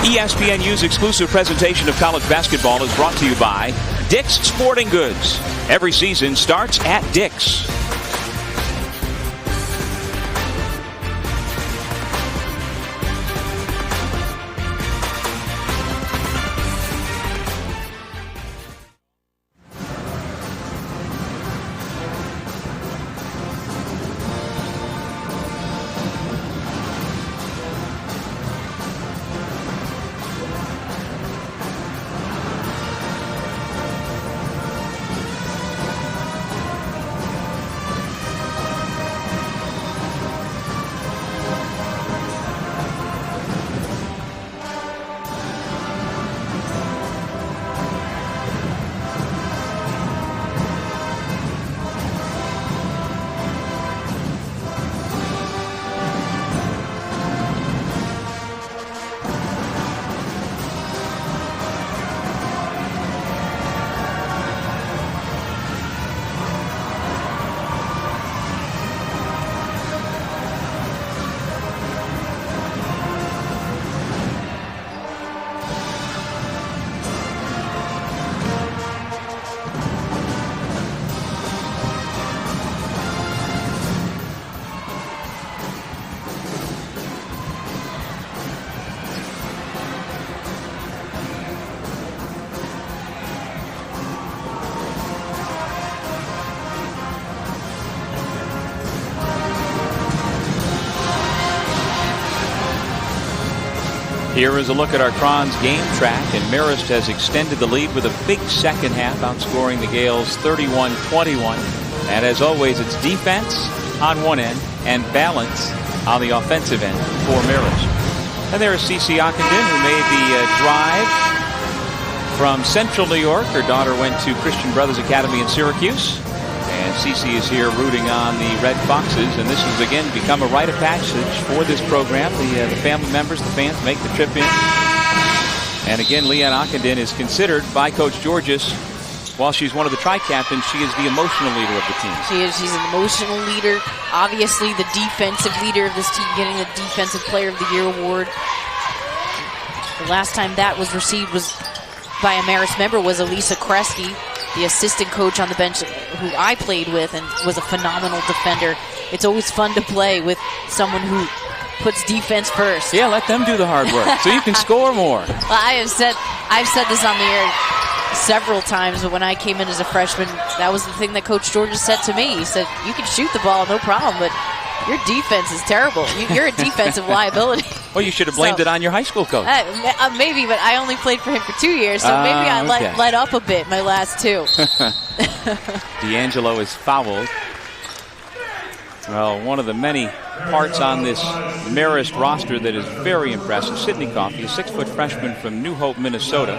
B: ESPNU's exclusive presentation of college basketball is brought to you by Dick's Sporting Goods. Every season starts at Dick's. Here is a look at our Crons game track, and Marist has extended the lead with a big second half, outscoring the Gales 31-21. And as always, it's defense on one end and balance on the offensive end for Marist. And there is Cece Ockenden, who made the drive from Central New York. Her daughter went to Christian Brothers Academy in Syracuse. And Cece is here rooting on the Red Foxes, and this has again become a rite of passage for this program. The family members, the fans make the trip in. And again, Leanne Ockenden is considered by Coach Georges, while she's one of the tri-captains, she is the emotional leader of the team.
C: She is. She's an emotional leader. Obviously the defensive leader of this team, getting the Defensive Player of the Year award. The last time that was received was by a Marist member was Elisa Kresge, the assistant coach on the bench who I played with and was a phenomenal defender. It's always fun to play with someone who puts defense first.
B: Yeah, let them do the hard work so you can score more.
C: Well, I've said this on the air several times, but when I came in as a freshman, that was the thing that Coach Georges said to me. He said, you can shoot the ball, no problem, but your defense is terrible. You're a defensive liability.
B: Well, you should have blamed it on your high school coach.
C: Maybe, but I only played for him for 2 years, so maybe I let up a bit my last 2.
B: D'Angelo is fouled. Well, one of the many parts on this Marist roster that is very impressive, Sydney Coffey, a 6-foot freshman from New Hope, Minnesota.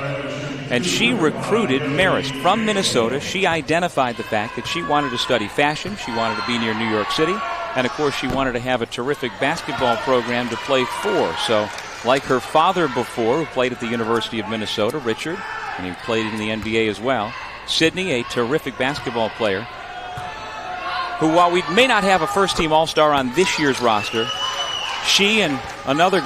B: And she recruited Marist from Minnesota. She identified the fact that she wanted to study fashion. She wanted to be near New York City. And, of course, she wanted to have a terrific basketball program to play for. So, like her father before, who played at the University of Minnesota, Richard, and he played in the NBA as well, Sydney, a terrific basketball player, who, while we may not have a first-team All-Star on this year's roster, she and another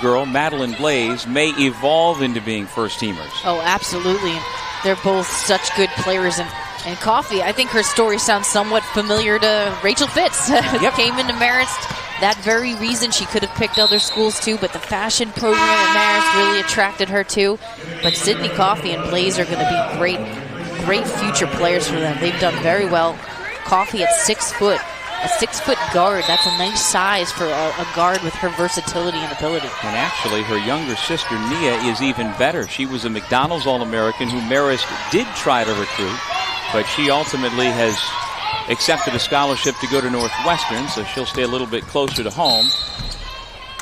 B: girl, Madeline Blaze, may evolve into being first-teamers.
C: Oh, absolutely. They're both such good players. And Coffee, I think her story sounds somewhat familiar to Rachel Fitz.
B: Yep.
C: Came into Marist. That very reason she could have picked other schools too, but the fashion program at Marist really attracted her too. But Sydney Coffee and Blaze are going to be great future players for them. They've done very well. Coffee at 6 foot. A 6-foot guard. That's a nice size for a guard with her versatility and ability. And
B: actually, her younger sister, Nia, is even better. She was a McDonald's All-American who Marist did try to recruit, but she ultimately has accepted a scholarship to go to Northwestern, so she'll stay a little bit closer to home.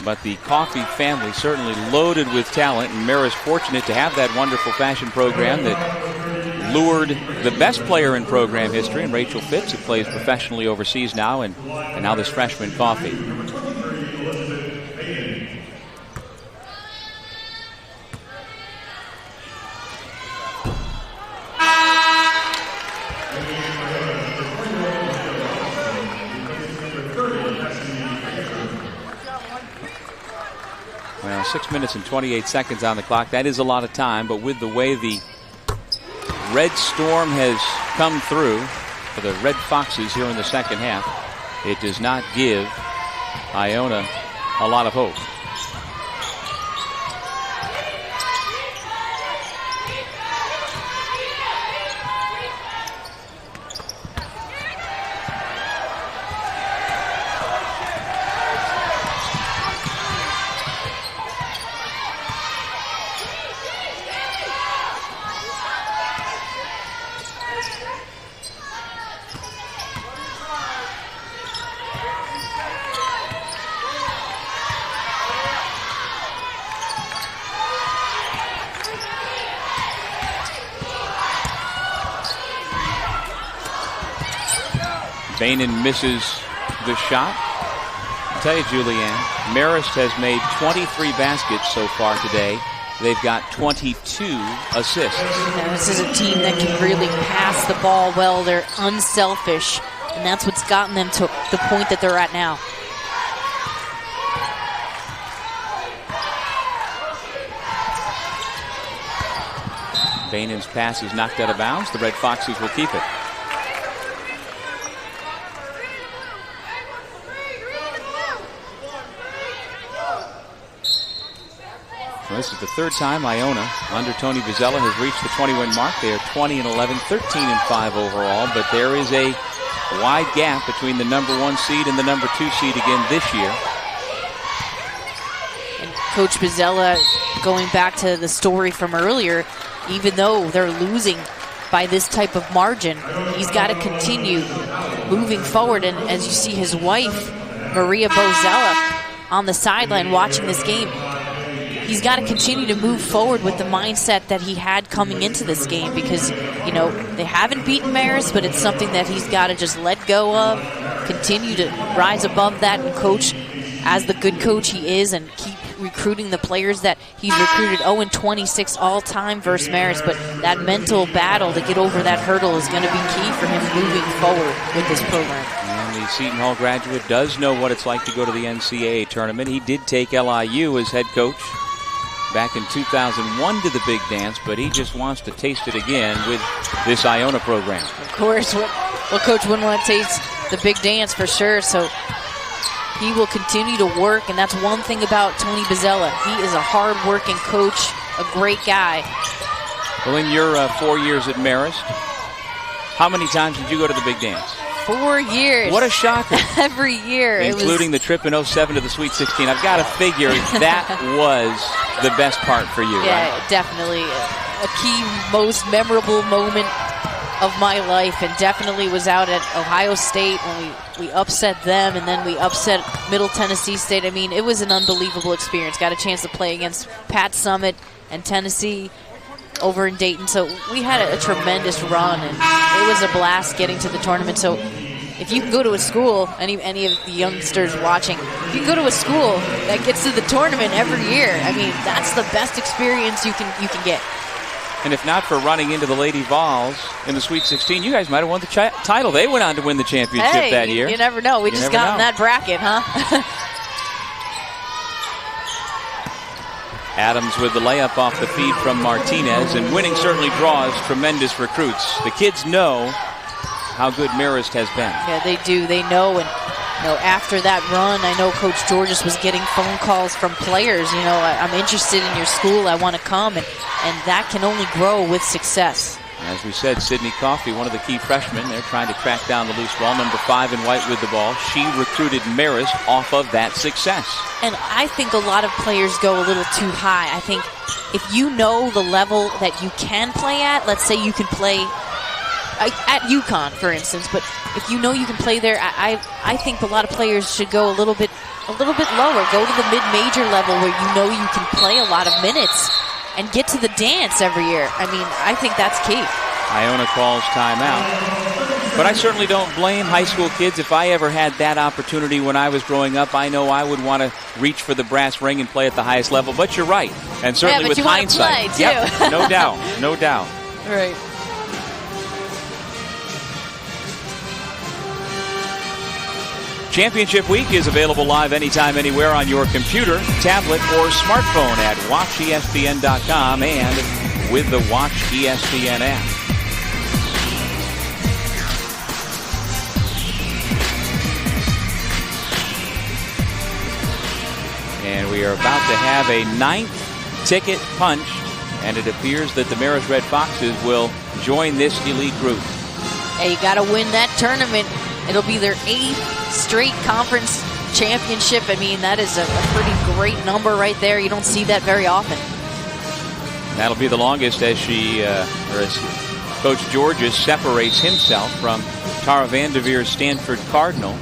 B: But the Coffee family certainly loaded with talent, and Marist fortunate to have that wonderful fashion program that lured the best player in program history, and Rachel Fitz, who plays professionally overseas now, and now this freshman Coffee. Well, 6 minutes and 28 seconds on the clock. That is a lot of time, but with the way the Red Storm has come through for the Red Foxes here in the second half, it does not give Iona a lot of hope. Bainan misses the shot. I'll tell you, Julianne, Marist has made 23 baskets so far today. They've got 22 assists.
C: Yeah, this is a team that can really pass the ball well. They're unselfish, and that's what's gotten them to the point that they're at now.
B: Bainan's pass is knocked out of bounds. The Red Foxes will keep it. Well, this is the third time Iona, under Tony Vizella, has reached the 20-win mark. They are 20-11, 13-5 overall, but there is a wide gap between the #1 seed and the #2 seed again this year.
C: And Coach Vizella, going back to the story from earlier, even though they're losing by this type of margin, he's got to continue moving forward. And as you see his wife, Maria Bozella, on the sideline watching this game, he's got to continue to move forward with the mindset that he had coming into this game, because, you know, they haven't beaten Marist, but it's something that he's got to just let go of, continue to rise above that and coach as the good coach he is, and keep recruiting the players that he's recruited. 0-26 all-time versus Marist, but that mental battle to get over that hurdle is going to be key for him moving forward with this program.
B: And the Seton Hall graduate does know what it's like to go to the NCAA tournament. He did take LIU as head coach back in 2001 to the big dance, but he just wants to taste it again with this Iona program.
C: Of course, what coach wouldn't want to taste the big dance for sure, so he will continue to work, and that's one thing about Tony Vizella. He is a hard-working coach, a great guy.
B: Well, in your 4 years at Marist, how many times did you go to the big dance?
C: 4 years.
B: What a shocker.
C: Every year.
B: Including the trip in 07 to the Sweet 16. I've got to figure that was the best part for you,
C: yeah,
B: right?
C: Definitely. A key, most memorable moment of my life, and definitely was out at Ohio State when we upset them, and then we upset Middle Tennessee State. I mean, it was an unbelievable experience. Got a chance to play against Pat Summitt and Tennessee over in Dayton. So we had a tremendous run, and it was a blast getting to the tournament. So if you can go to a school, any of the youngsters watching, if you can go to a school that gets to the tournament every year, I mean, that's the best experience you can get.
B: And if not for running into the Lady Vols in the Sweet 16, you guys might have won the title. They went on to win the championship that year.
C: You never know. We just got in that bracket, huh?
B: Adams with the layup off the feed from Martinez, and winning certainly draws tremendous recruits. The kids know how good Marist has been.
C: Yeah, they do. They know, and after that run, I know Coach Georges was getting phone calls from players. I'm interested in your school. I want to come, and that can only grow with success.
B: As we said, Sydney Coffey, one of the key freshmen, they're trying to track down the loose ball. Number 5 in white with the ball. She recruited Marist off of that success. And
C: I think a lot of players go a little too high. I think if you know the level that you can play at, let's say you can play at UConn, for instance, but if you know you can play there, I think a lot of players should go a little bit lower. Go to the mid-major level where you know you can play a lot of minutes and get to the dance every year. I mean, I think that's key.
B: Iona calls timeout. But I certainly don't blame high school kids. If I ever had that opportunity when I was growing up, I know I would want to reach for the brass ring and play at the highest level. But you're right. And certainly with hindsight.
C: Play,
B: yep, no doubt. No doubt.
C: Right.
B: Championship Week is available live anytime, anywhere on your computer, tablet, or smartphone at WatchESPN.com and with the Watch ESPN app. And we are about to have a 9th ticket punch, and it appears that the Marist Red Foxes will join this elite group.
C: Hey, you got to win that tournament. It'll be their 8th straight conference championship. I mean, that is a pretty great number right there. You don't see that very often.
B: That'll be the longest as as Coach Georges separates himself from Tara Vanderveer's Stanford Cardinal.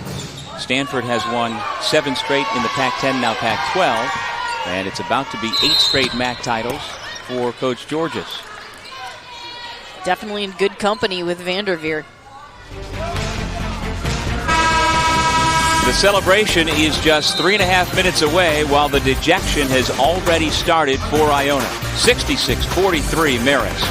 B: Stanford has won 7 straight in the Pac-10, now Pac-12, and it's about to be 8 straight MAAC titles for Coach Georges.
C: Definitely in good company with Vanderveer.
B: The celebration is just 3.5 minutes away, while the dejection has already started for Iona. 66-43 Marist.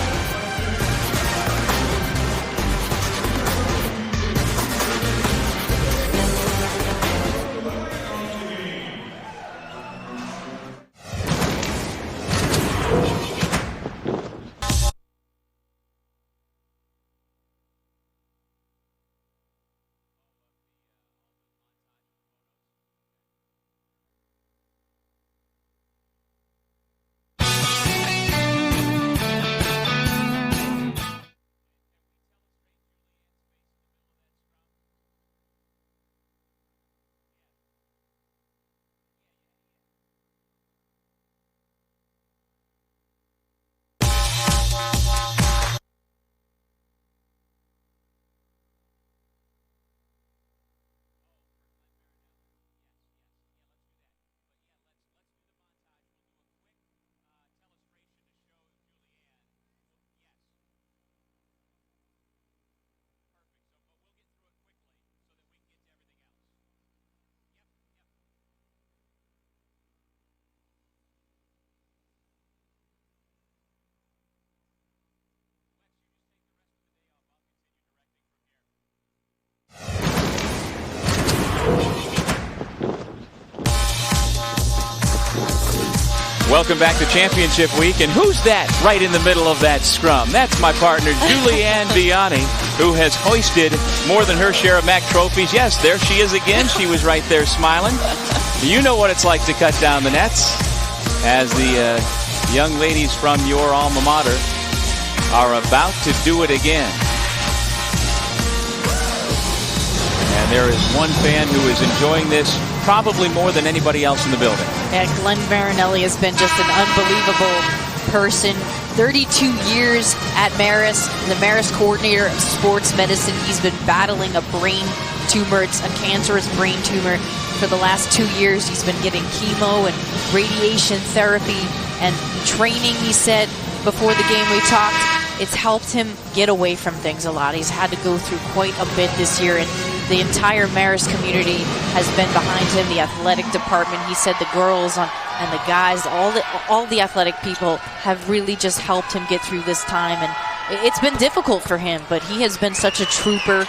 B: Welcome back to Championship Week. And who's that right in the middle of that scrum? That's my partner, Julianne Vianney, who has hoisted more than her share of MAAC trophies. Yes, there she is again. She was right there smiling. You know what it's like to cut down the nets, as the young ladies from your alma mater are about to do it again. And there is one fan who is enjoying this probably more than anybody else in the building.
C: Yeah, Glenn Marinelli has been just an unbelievable person. 32 years at Marist, the Marist coordinator of sports medicine. He's been battling a brain tumor. It's a cancerous brain tumor. For the last 2 years, he's been getting chemo and radiation therapy and training. He said before the game we talked, it's helped him get away from things a lot. He's had to go through quite a bit this year, and the entire Marist community has been behind him, the athletic department. He said the girls and the guys, all the athletic people have really just helped him get through this time. And it's been difficult for him, but he has been such a trooper.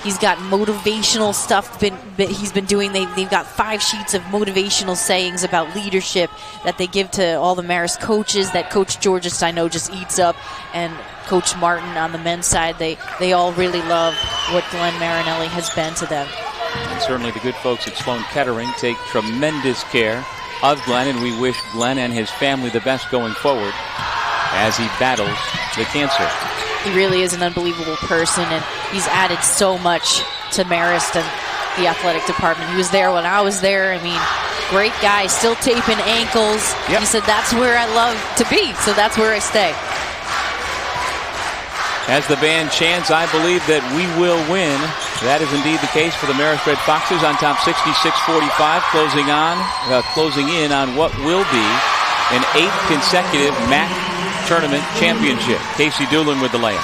C: He's got motivational stuff he's been doing. They've got 5 sheets of motivational sayings about leadership that they give to all the Marist coaches that Coach Georges, I know, just eats up. And Coach Martin on the men's side, they all really love what Glenn Marinelli has been to them.
B: And certainly the good folks at Sloan Kettering take tremendous care of Glenn, and we wish Glenn and his family the best going forward as he battles the cancer.
C: He really is an unbelievable person, and he's added so much to Marist and the athletic department. He was there when I was there. I mean, great guy, still taping ankles. Yep. He said, that's where I love to be, so that's where I stay.
B: As the band chants, I believe that we will win. That is indeed the case for the Marist Red Foxes on top 66-45, closing in on what will be an 8th consecutive MAAC tournament championship. Casey Doolin with the layup.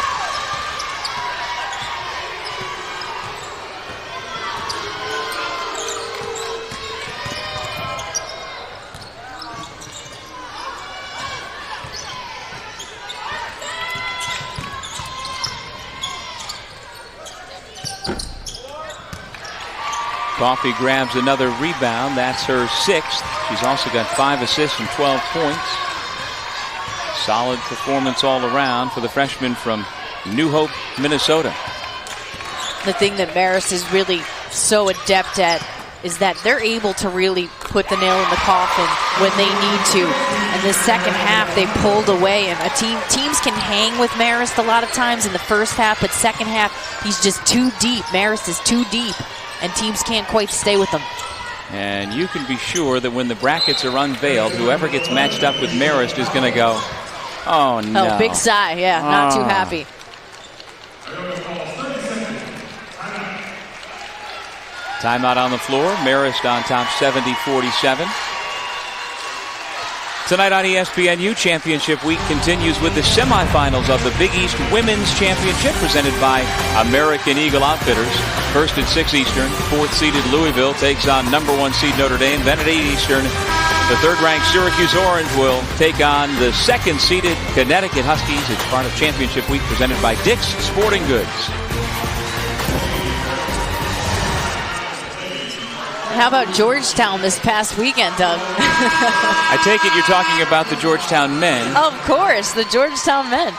B: Coffey grabs another rebound. That's her 6th. She's also got 5 assists and 12 points. Solid performance all around for the freshman from New Hope, Minnesota.
C: The thing that Marist is really so adept at is that they're able to really put the nail in the coffin when they need to. In the second half, they pulled away, and teams can hang with Marist a lot of times in the first half, but second half, he's just too deep. Marist is too deep, and teams can't quite stay with them.
B: And you can be sure that when the brackets are unveiled, whoever gets matched up with Marist is going to go, oh, no.
C: Oh, big sigh. Yeah, not too happy.
B: Timeout on the floor. Marist on top 70-47. Tonight on ESPNU, Championship Week continues with the semifinals of the Big East Women's Championship presented by American Eagle Outfitters. First at 6 Eastern, 4th-seeded Louisville takes on number 1 seed Notre Dame. Then at 8 Eastern, the 3rd-ranked Syracuse Orange will take on the 2nd-seeded Connecticut Huskies. It's part of Championship Week presented by Dick's Sporting Goods.
C: How about Georgetown this past weekend, Doug?
B: I take it you're talking about the Georgetown men.
C: Of course, the Georgetown men.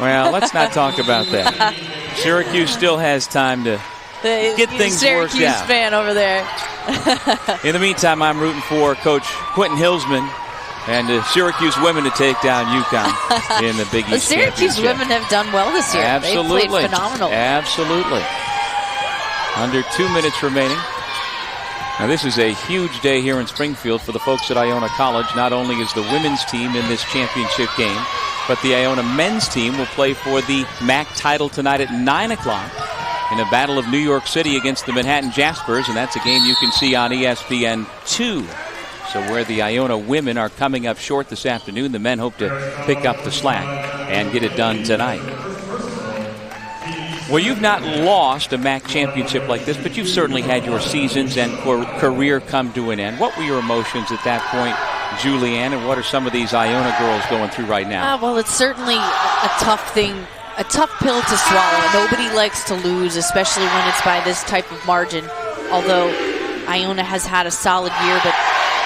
B: Well, let's not talk about that. Syracuse still has time to get things worked out.
C: Syracuse fan over there.
B: In the meantime, I'm rooting for Coach Quentin Hillsman and the Syracuse women to take down UConn in the Big East
C: The Syracuse
B: Championship.
C: women have done well this year.
B: Absolutely.
C: They played phenomenal.
B: Absolutely. Under 2 minutes remaining. Now, this is a huge day here in Springfield for the folks at Iona College. Not only is the women's team in this championship game, but the Iona men's team will play for the MAAC title tonight at 9 o'clock in a battle of New York City against the Manhattan Jaspers, and that's a game you can see on ESPN2. So where the Iona women are coming up short this afternoon, the men hope to pick up the slack and get it done tonight. Well, you've not lost a MAAC championship like this, but you've certainly had your seasons and career come to an end. What were your emotions at that point, Julianne, and what are some of these Iona girls going through right now?
C: Well, it's certainly a tough thing, a tough pill to swallow. Nobody likes to lose, especially when it's by this type of margin. Although Iona has had a solid year, but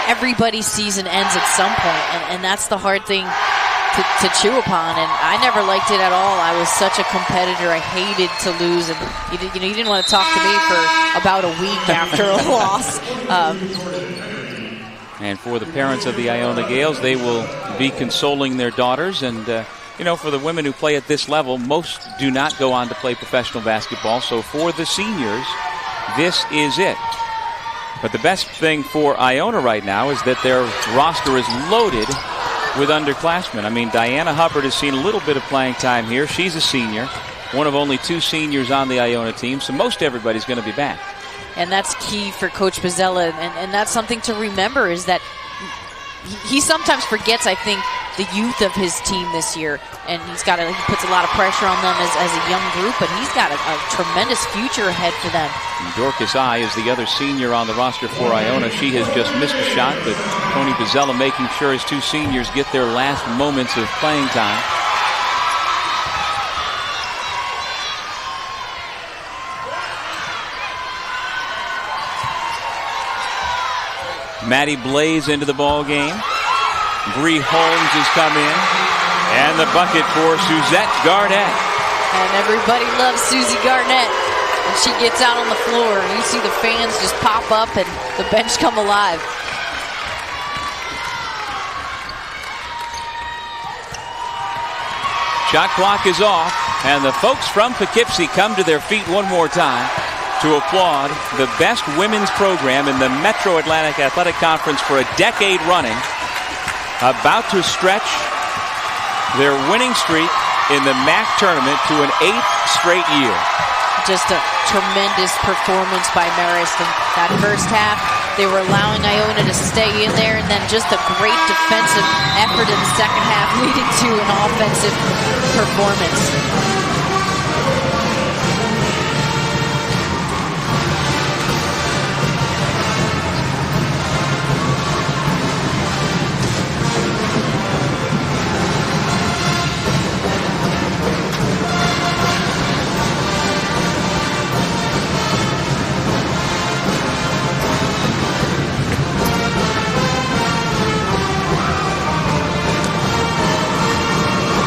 C: everybody's season ends at some point, and that's the hard thing to chew upon, and I never liked it at all. I was such a competitor. I hated to lose, and you didn't want to talk to me for about a week after a loss.
B: And for the parents of the Iona Gales, they will be consoling their daughters. And, for the women who play at this level, most do not go on to play professional basketball. So for the seniors, this is it. But the best thing for Iona right now is that their roster is loaded with underclassmen. I mean, Diana Hubbard has seen a little bit of playing time here. She's a senior, one of only 2 seniors on the Iona team, so most everybody's going to be back.
C: And that's key for Coach Bozzella, and that's something to remember, is that he sometimes forgets, I think, the youth of his team this year. And he puts a lot of pressure on them as a young group, but he's got a tremendous future ahead for them.
B: And Dorcas I is the other senior on the roster for Iona. She has just missed a shot, but Tony Bozzella making sure his two seniors get their last moments of playing time. Maddie Blaze into the ball game. Bree Holmes has come in. And the bucket for Suzette Garnett.
C: And everybody loves Susie Garnett. And she gets out on the floor. And you see the fans just pop up and the bench come alive.
B: Shot clock is off. And the folks from Poughkeepsie come to their feet one more time to applaud the best women's program in the Metro Atlantic Athletic Conference for a decade running, about to stretch their winning streak in the MAAC tournament to an 8th straight year.
C: Just a tremendous performance by Marist. In that first half, they were allowing Iona to stay in there, and then just a great defensive effort in the second half, leading to an offensive performance.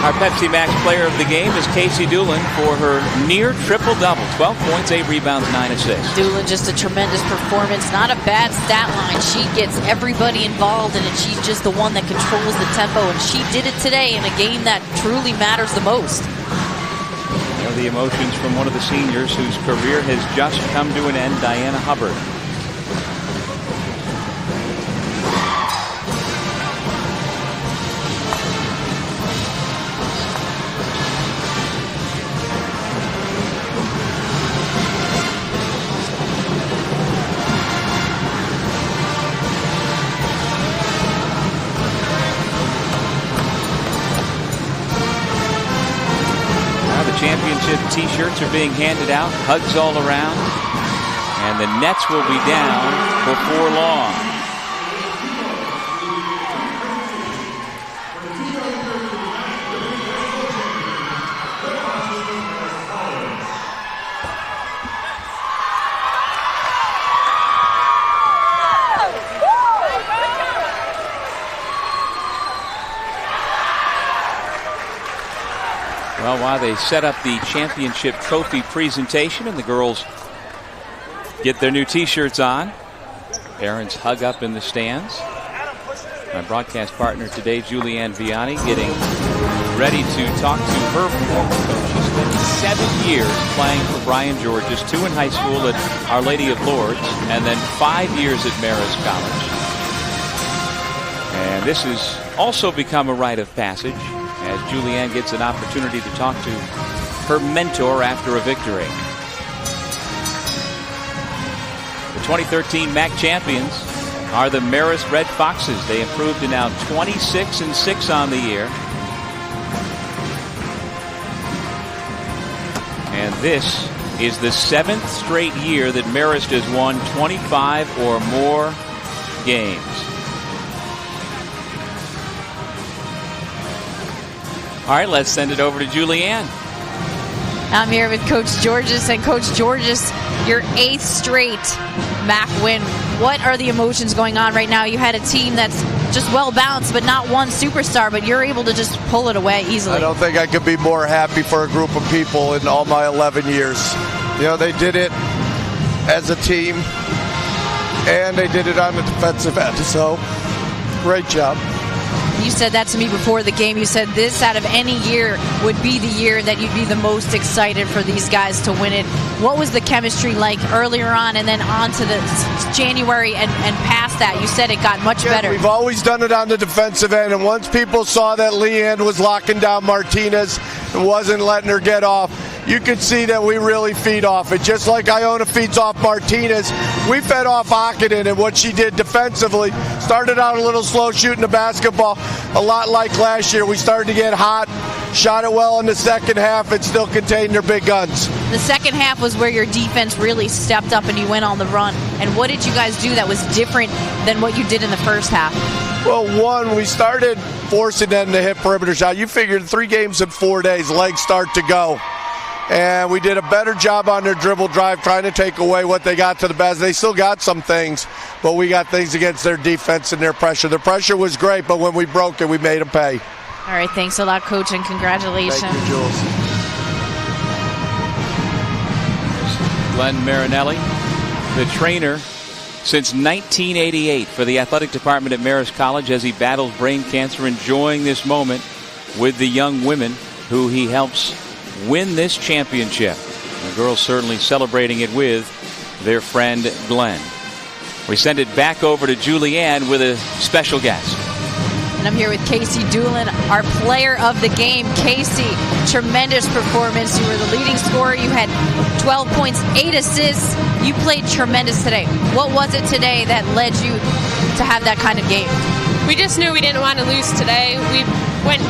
B: Our Pepsi Max player of the game is Casey Doolin for her near triple-double. 12 points, 8 rebounds, 9 assists.
C: Doolin, just a tremendous performance. Not a bad stat line. She gets everybody involved in it. She's just the one that controls the tempo, and she did it today in a game that truly matters the most.
B: You know, the emotions from one of the seniors whose career has just come to an end, Diana Hubbard. Championship t-shirts are being handed out, hugs all around, and the nets will be down before long. Well, while they set up the championship trophy presentation and the girls get their new t-shirts on, parents hug up in the stands. My broadcast partner today, Julianne Vianney, getting ready to talk to her former coach. She spent 7 years playing for Brian George's, 2 in high school at Our Lady of Lourdes, and then 5 years at Marist College. And this has also become a rite of passage, as Julianne gets an opportunity to talk to her mentor after a victory. The 2013 MAAC champions are the Marist Red Foxes. They improved to now 26-6 on the year. And this is the 7th straight year that Marist has won 25 or more games. All right, let's send it over to Julianne.
C: I'm here with Coach Georges, and Coach Georges, your 8th straight MAAC win. What are the emotions going on right now? You had a team that's just well balanced, but not one superstar, but you're able to just pull it away easily.
F: I don't think I could be more happy for a group of people in all my 11 years. You know, they did it as a team, and they did it on the defensive end, so great job.
C: You said that to me before the game. You said this out of any year would be the year that you'd be the most excited for these guys to win it. What was the chemistry like earlier on and then on to the January and past that? You said it got much better.
F: We've always done it on the defensive end, and once people saw that Leanne was locking down Martinez and wasn't letting her get off, you can see that we really feed off it. Just like Iona feeds off Martinez, we fed off Akinen and what she did defensively. Started out a little slow shooting the basketball, a lot like last year. We started to get hot, shot it well in the second half, and still contained their big guns.
C: The second half was where your defense really stepped up and you went on the run. And what did you guys do that was different than what you did in the first half?
F: Well, one, we started forcing them to hit perimeter shot. You figured 3 games in 4 days, legs start to go. And we did a better job on their dribble drive, trying to take away what they got to the basket. They still got some things, but we got things against their defense and their pressure. The pressure was great, but when we broke it, we made them pay.
C: All right, thanks a lot, Coach, and congratulations.
F: Thank you, Jules.
B: Glenn Marinelli, the trainer since 1988 for the athletic department at Marist College as he battles brain cancer, enjoying this moment with the young women who he helps win this championship. The girls certainly celebrating it with their friend Glenn. We send it back over to Julianne with a special guest.
C: And I'm here with Casey Doolin, our player of the game. Casey, tremendous performance. You were the leading scorer. You had 12 points, 8 assists. You played tremendous today. What was it today that led you to have that kind of game?
G: We just knew we didn't want to lose today. We went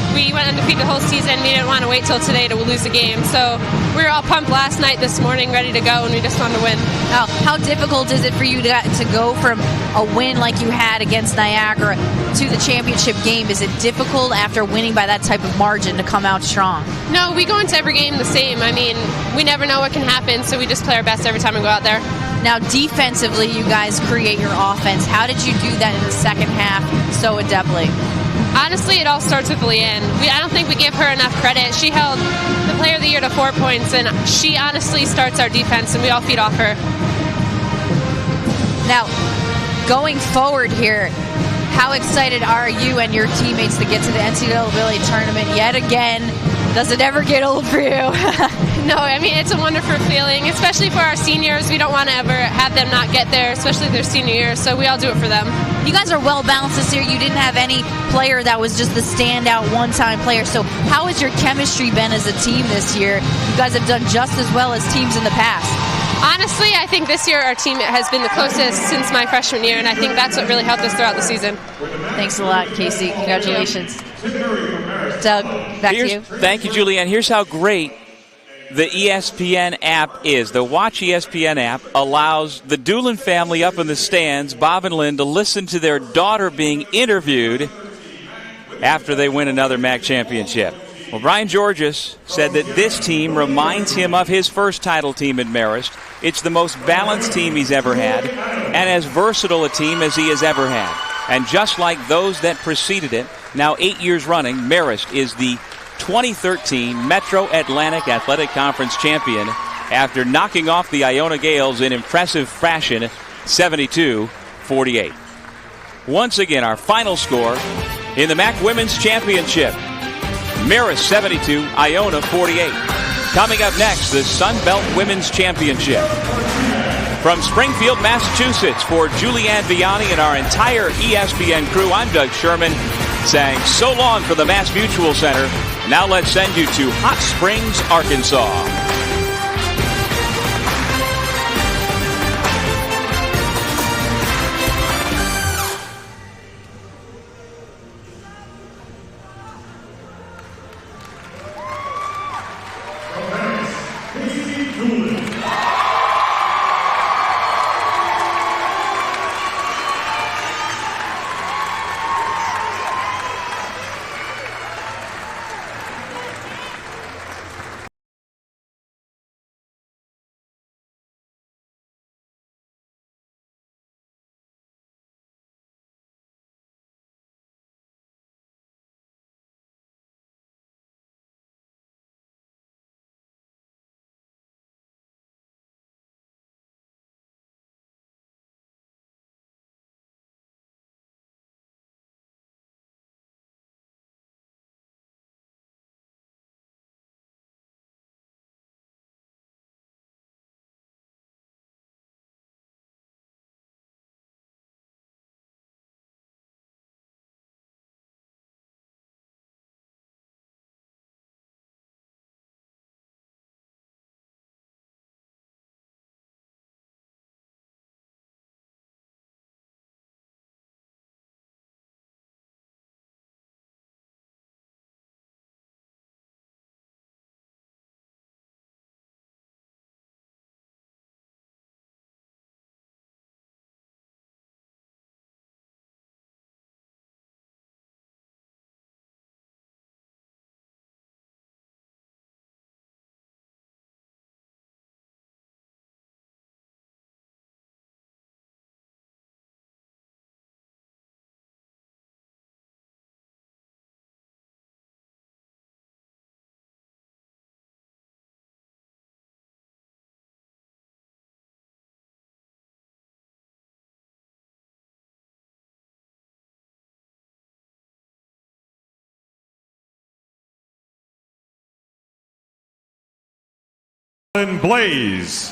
G: undefeated the whole season. We didn't want to wait till today to lose a game. So we were all pumped last night, this morning, ready to go, and we just wanted to win.
C: Now, how difficult is it for you to go from a win like you had against Niagara to the championship game? Is it difficult after winning by that type of margin to come out strong?
G: No, we go into every game the same. I mean, we never know what can happen, so we just play our best every time we go out there.
C: Now, defensively, you guys create your offense. How did you do that in the second half so adeptly?
G: Honestly, it all starts with Leanne. I don't think we give her enough credit. She held the player of the year to 4 points, and she honestly starts our defense, and we all feed off her.
C: Now, going forward here, how excited are you and your teammates to get to the NCAA tournament yet again? Does it ever get old for you?
G: No, I mean, it's a wonderful feeling, especially for our seniors. We don't want to ever have them not get there, especially their senior year, so we all do it for them.
C: You guys are well balanced this year. You didn't have any player that was just the standout one-time player. So how has your chemistry been as a team this year? You guys have done just as well as teams in the past.
G: Honestly, I think this year our team has been the closest since my freshman year, and I think that's what really helped us throughout the season.
C: Thanks a lot, Casey. Congratulations. Doug, back to you.
B: Thank you, Julianne. Here's how great the ESPN app is. The Watch ESPN app allows the Doolin family up in the stands, Bob and Lynn, to listen to their daughter being interviewed after they win another MAAC championship. Well, Brian Georges said that this team reminds him of his first title team at Marist. It's the most balanced team he's ever had and as versatile a team as he has ever had. And just like those that preceded it, now 8 years running, Marist is the 2013 Metro Atlantic Athletic Conference champion after knocking off the Iona Gales in impressive fashion, 72-48. Once again, our final score in the MAAC Women's Championship. Marist 72, Iona 48. Coming up next, the Sun Belt Women's Championship. From Springfield, Massachusetts, for Julianne Vianney and our entire ESPN crew, I'm Doug Sherman, saying so long for the Mass Mutual Center. Now let's send you to Hot Springs, Arkansas.
H: Blaze.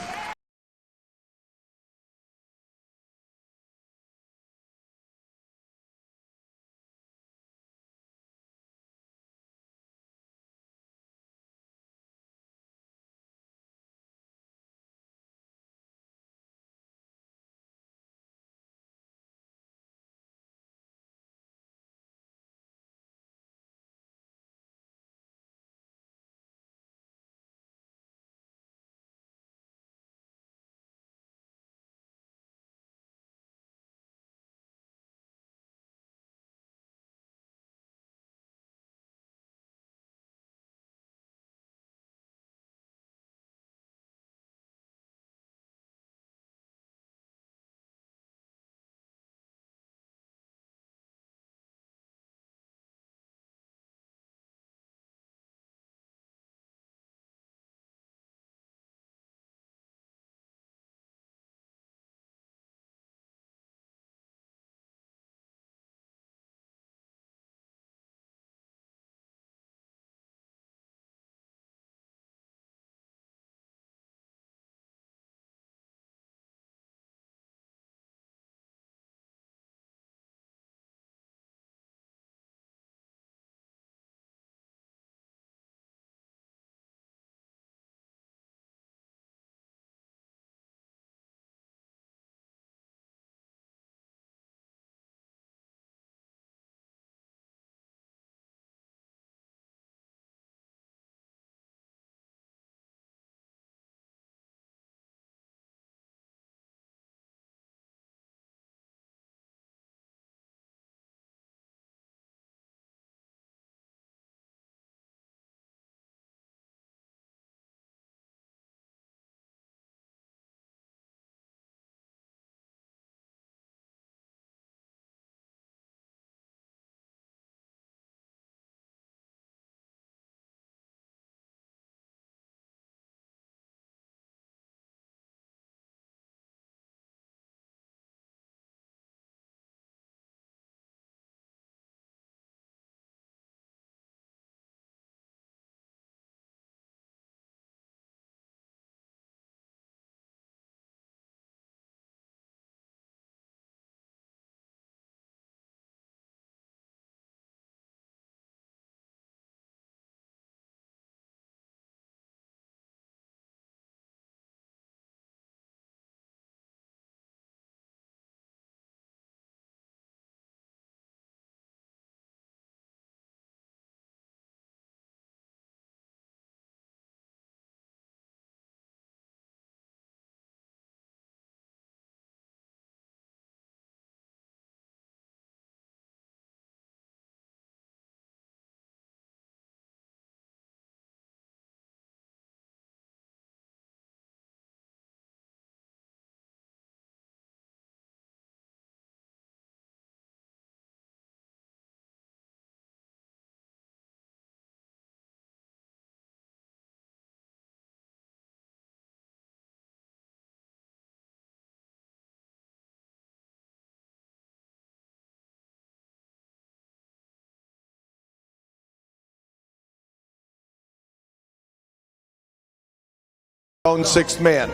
F: Own sixth man.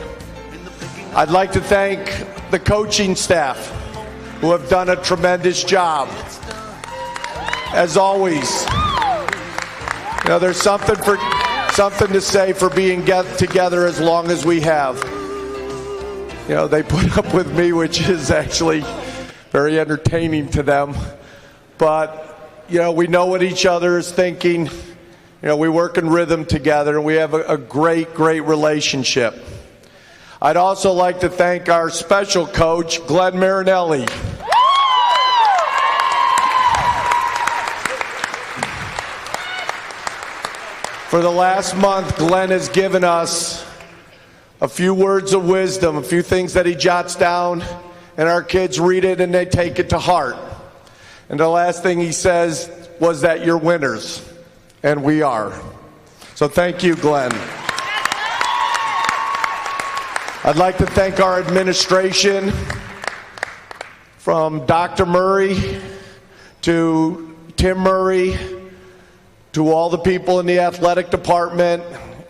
F: I'd like to thank the coaching staff who have done a tremendous job. As always, there's something to say for being together as long as we have. They put up with me, which is actually very entertaining to them. But we know what each other is thinking. We work in rhythm together, and we have a great, great relationship. I'd also like to thank our special coach, Glenn Marinelli. For the last month, Glenn has given us a few words of wisdom, a few things that he jots down, and our kids read it and they take it to heart. And the last thing he says was that you're winners. And we are. So thank you, Glenn. I'd like to thank our administration, from Dr. Murray to Tim Murray to all the people in the athletic department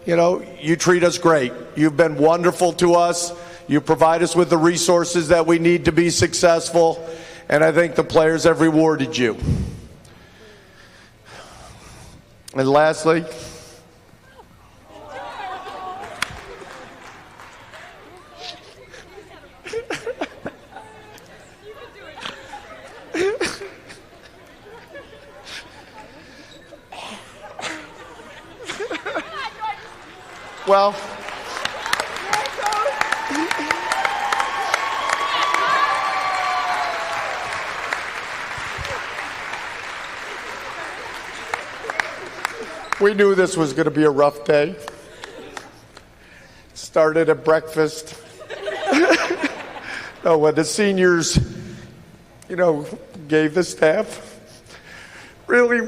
F: you treat us great. You've been wonderful to us. You provide us with the resources that we need to be successful, and I think the players have rewarded you. And lastly, well, we knew this was going to be a rough day. Started at breakfast. No, when the seniors, gave the staff really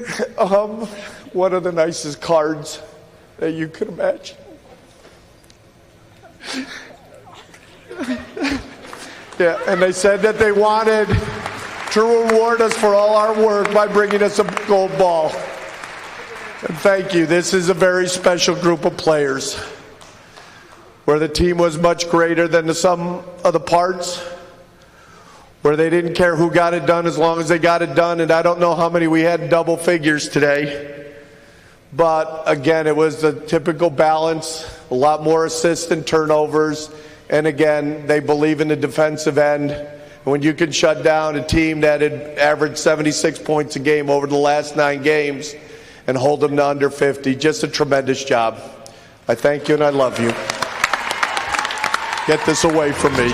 F: one of the nicest cards that you could imagine. Yeah, and they said that they wanted to reward us for all our work by bringing us a gold ball. And thank you. This is a very special group of players where the team was much greater than the sum of the parts, where they didn't care who got it done as long as they got it done. And I don't know how many we had in double figures today. But again, it was the typical balance, a lot more assists than turnovers. And again, they believe in the defensive end. And when you can shut down a team that had averaged 76 points a game over the last 9 games and hold them to under 50, just a tremendous job. I thank you and I love you. Get this away from me.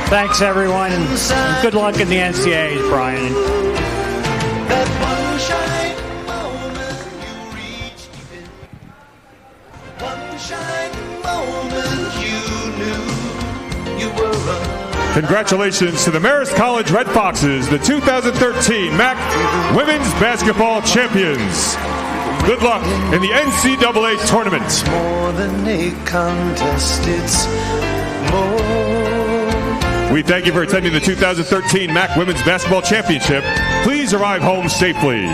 H: Thanks, everyone, and good luck in the NCAAs, Brian.
I: Congratulations to the Marist College Red Foxes, the 2013 MAAC Women's Basketball Champions. Good luck in the NCAA tournament.
J: It's more than a contest, it's more.
I: We thank you for attending the 2013 MAAC Women's Basketball Championship. Please arrive home safely.